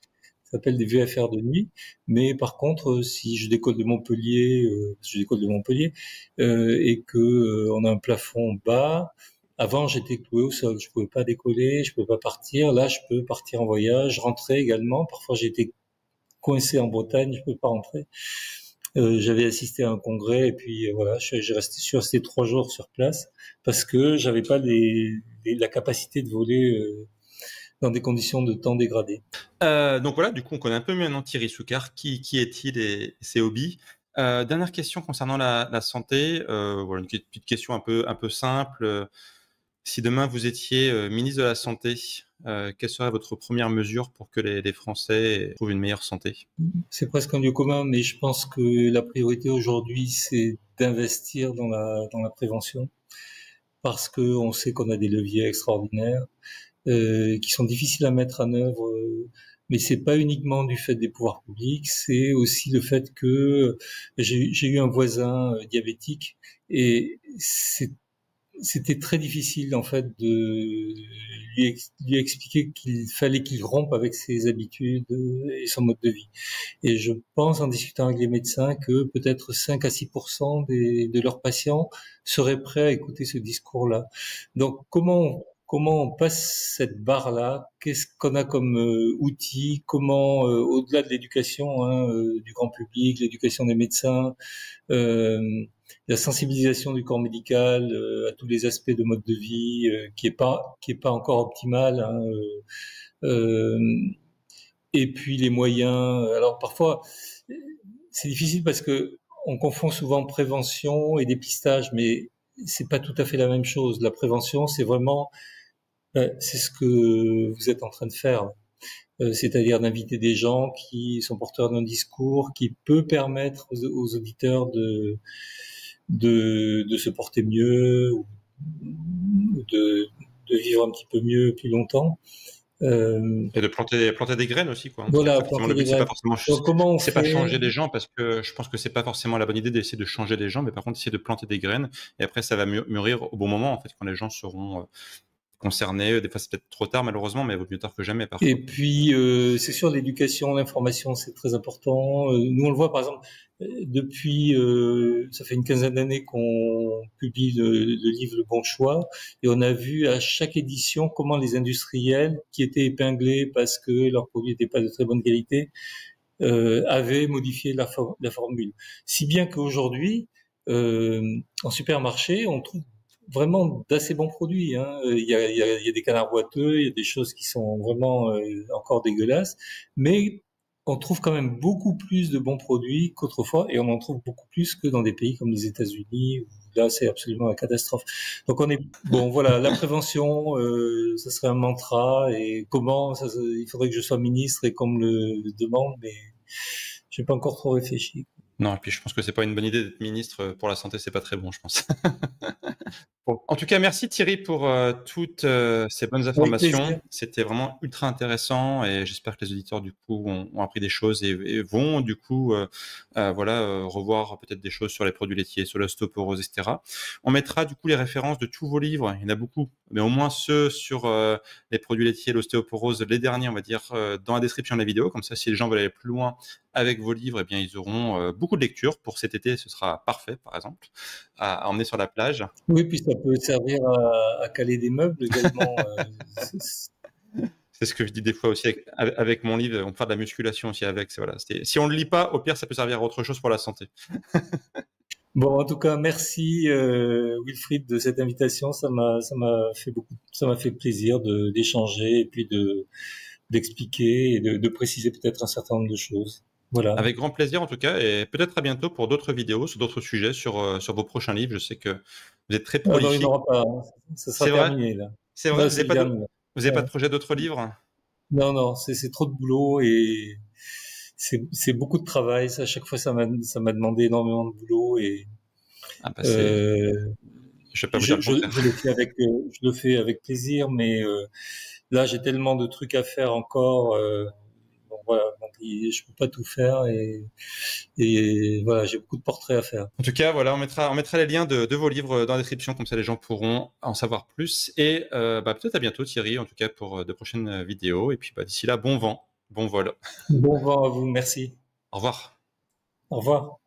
Ça s'appelle des VFR de nuit. Mais par contre, si je décolle de Montpellier, parce que je décolle de Montpellier, et que on a un plafond bas, avant j'étais cloué au sol, je pouvais pas décoller, je pouvais pas partir. Là, je peux partir en voyage, rentrer également. Parfois, j'ai été coincé en Bretagne, je peux pas rentrer. J'avais assisté à un congrès et puis voilà, je suis resté 3 jours sur place parce que j'avais pas la capacité de voler dans des conditions de temps dégradées. Donc voilà, du coup, on connaît un peu mieux maintenant Thierry Soucard. Qui est-il et ses hobbies? Dernière question concernant la santé. Voilà, une petite question un peu simple. Si demain vous étiez ministre de la Santé, quelle serait votre première mesure pour que les Français trouvent une meilleure santé? C'est presque un lieu commun, mais je pense que la priorité aujourd'hui, c'est d'investir dans la prévention parce que on sait qu'on a des leviers extraordinaires qui sont difficiles à mettre en œuvre. Mais c'est pas uniquement du fait des pouvoirs publics, c'est aussi le fait que j'ai eu un voisin diabétique et c'était très difficile en fait de lui expliquer qu'il fallait qu'il rompe avec ses habitudes et son mode de vie. Et je pense, en discutant avec les médecins, que peut-être 5 à 6% de leurs patients seraient prêts à écouter ce discours-là. Donc, comment on passe cette barre-là? Qu'est-ce qu'on a comme outil? Comment, au-delà de l'éducation du grand public, l'éducation des médecins, euh, la sensibilisation du corps médical à tous les aspects de mode de vie qui est pas encore optimal, hein, euh, et puis les moyens. Alors parfois, c'est difficile parce que on confond souvent prévention et dépistage, mais c'est pas tout à fait la même chose. La prévention, c'est vraiment, c'est ce que vous êtes en train de faire, c'est-à-dire d'inviter des gens qui sont porteurs d'un discours qui peut permettre aux auditeurs de se porter mieux, ou de vivre un petit peu mieux plus longtemps. Euh, Et de planter des graines aussi, quoi. Parce voilà, qu'effectivement, le planter des but, graines. Donc comment on c'est pas fait? changer les gens, parce que je pense que c'est pas forcément la bonne idée d'essayer de changer les gens, mais par contre, essayer de planter des graines. Et après, ça va mûrir au bon moment, en fait, quand les gens seront concernés. Des fois, c'est peut-être trop tard, malheureusement, mais il vaut mieux tard que jamais, Et parfois. puis, c'est sûr, l'éducation, l'information, c'est très important. Nous, on le voit, par exemple, depuis, ça fait une quinzaine d'années qu'on publie le livre Le Bon Choix, et on a vu à chaque édition comment les industriels, qui étaient épinglés parce que leurs produits n'étaient pas de très bonne qualité, avaient modifié la formule. Si bien qu'aujourd'hui, en supermarché, on trouve vraiment d'assez bons produits, hein. Il y a des canards boiteux, il y a des choses qui sont vraiment encore dégueulasses, mais on trouve quand même beaucoup plus de bons produits qu'autrefois, et on en trouve beaucoup plus que dans des pays comme les États-Unis, où là c'est absolument la catastrophe. Donc on est bon, voilà, la prévention, ça serait un mantra, et comment, il faudrait que je sois ministre et qu'on me le demande, mais j'ai pas encore trop réfléchi. Non, et puis je pense que c'est pas une bonne idée d'être ministre pour la santé, c'est pas très bon, je pense. Bon. En tout cas, merci Thierry pour toutes ces bonnes Avec informations. plaisir. C'était vraiment ultra intéressant et j'espère que les auditeurs du coup ont appris des choses et vont du coup voilà revoir peut-être des choses sur les produits laitiers, sur l'ostéoporose, etc. On mettra du coup les références de tous vos livres. Il y en a beaucoup, mais au moins ceux sur les produits laitiers, l'ostéoporose, les derniers, on va dire, dans la description de la vidéo. Comme ça, si les gens veulent aller plus loin avec vos livres, eh bien ils auront beaucoup de lectures. Pour cet été, ce sera parfait, par exemple, à emmener sur la plage. Oui, puis ça peut servir à caler des meubles également. C'est ce que je dis des fois aussi avec mon livre. On peut faire de la musculation aussi avec. Voilà. Si on le lit pas, au pire, ça peut servir à autre chose pour la santé. Bon, en tout cas, merci Wilfried de cette invitation. Ça m'a fait plaisir d'échanger et puis d'expliquer et de préciser peut-être un certain nombre de choses. Voilà. Avec grand plaisir en tout cas, et peut-être à bientôt pour d'autres vidéos sur d'autres sujets, sur vos prochains livres. Je sais que vous êtes très Ah non, il n'y prolifique. aura pas, hein. Ça sera C'est vrai, terminé là. c'est vrai. Là, c'est terminé. Vous avez pas de projet d'autres livres? Non, non, c'est trop de boulot et c'est beaucoup de travail. À chaque fois, ça m'a demandé énormément de boulot et Ah bah euh, je vais pas vous dire le contraire. je le fais avec plaisir, mais là, j'ai tellement de trucs à faire encore. Bon, voilà, donc je peux pas tout faire et voilà, j'ai beaucoup de portraits à faire. En tout cas, voilà, on mettra les liens de vos livres dans la description, comme ça les gens pourront en savoir plus. Et peut-être à bientôt Thierry, en tout cas pour de prochaines vidéos. Et puis d'ici là, bon vent, bon vol. Bon vent à vous, merci. Au revoir. Au revoir.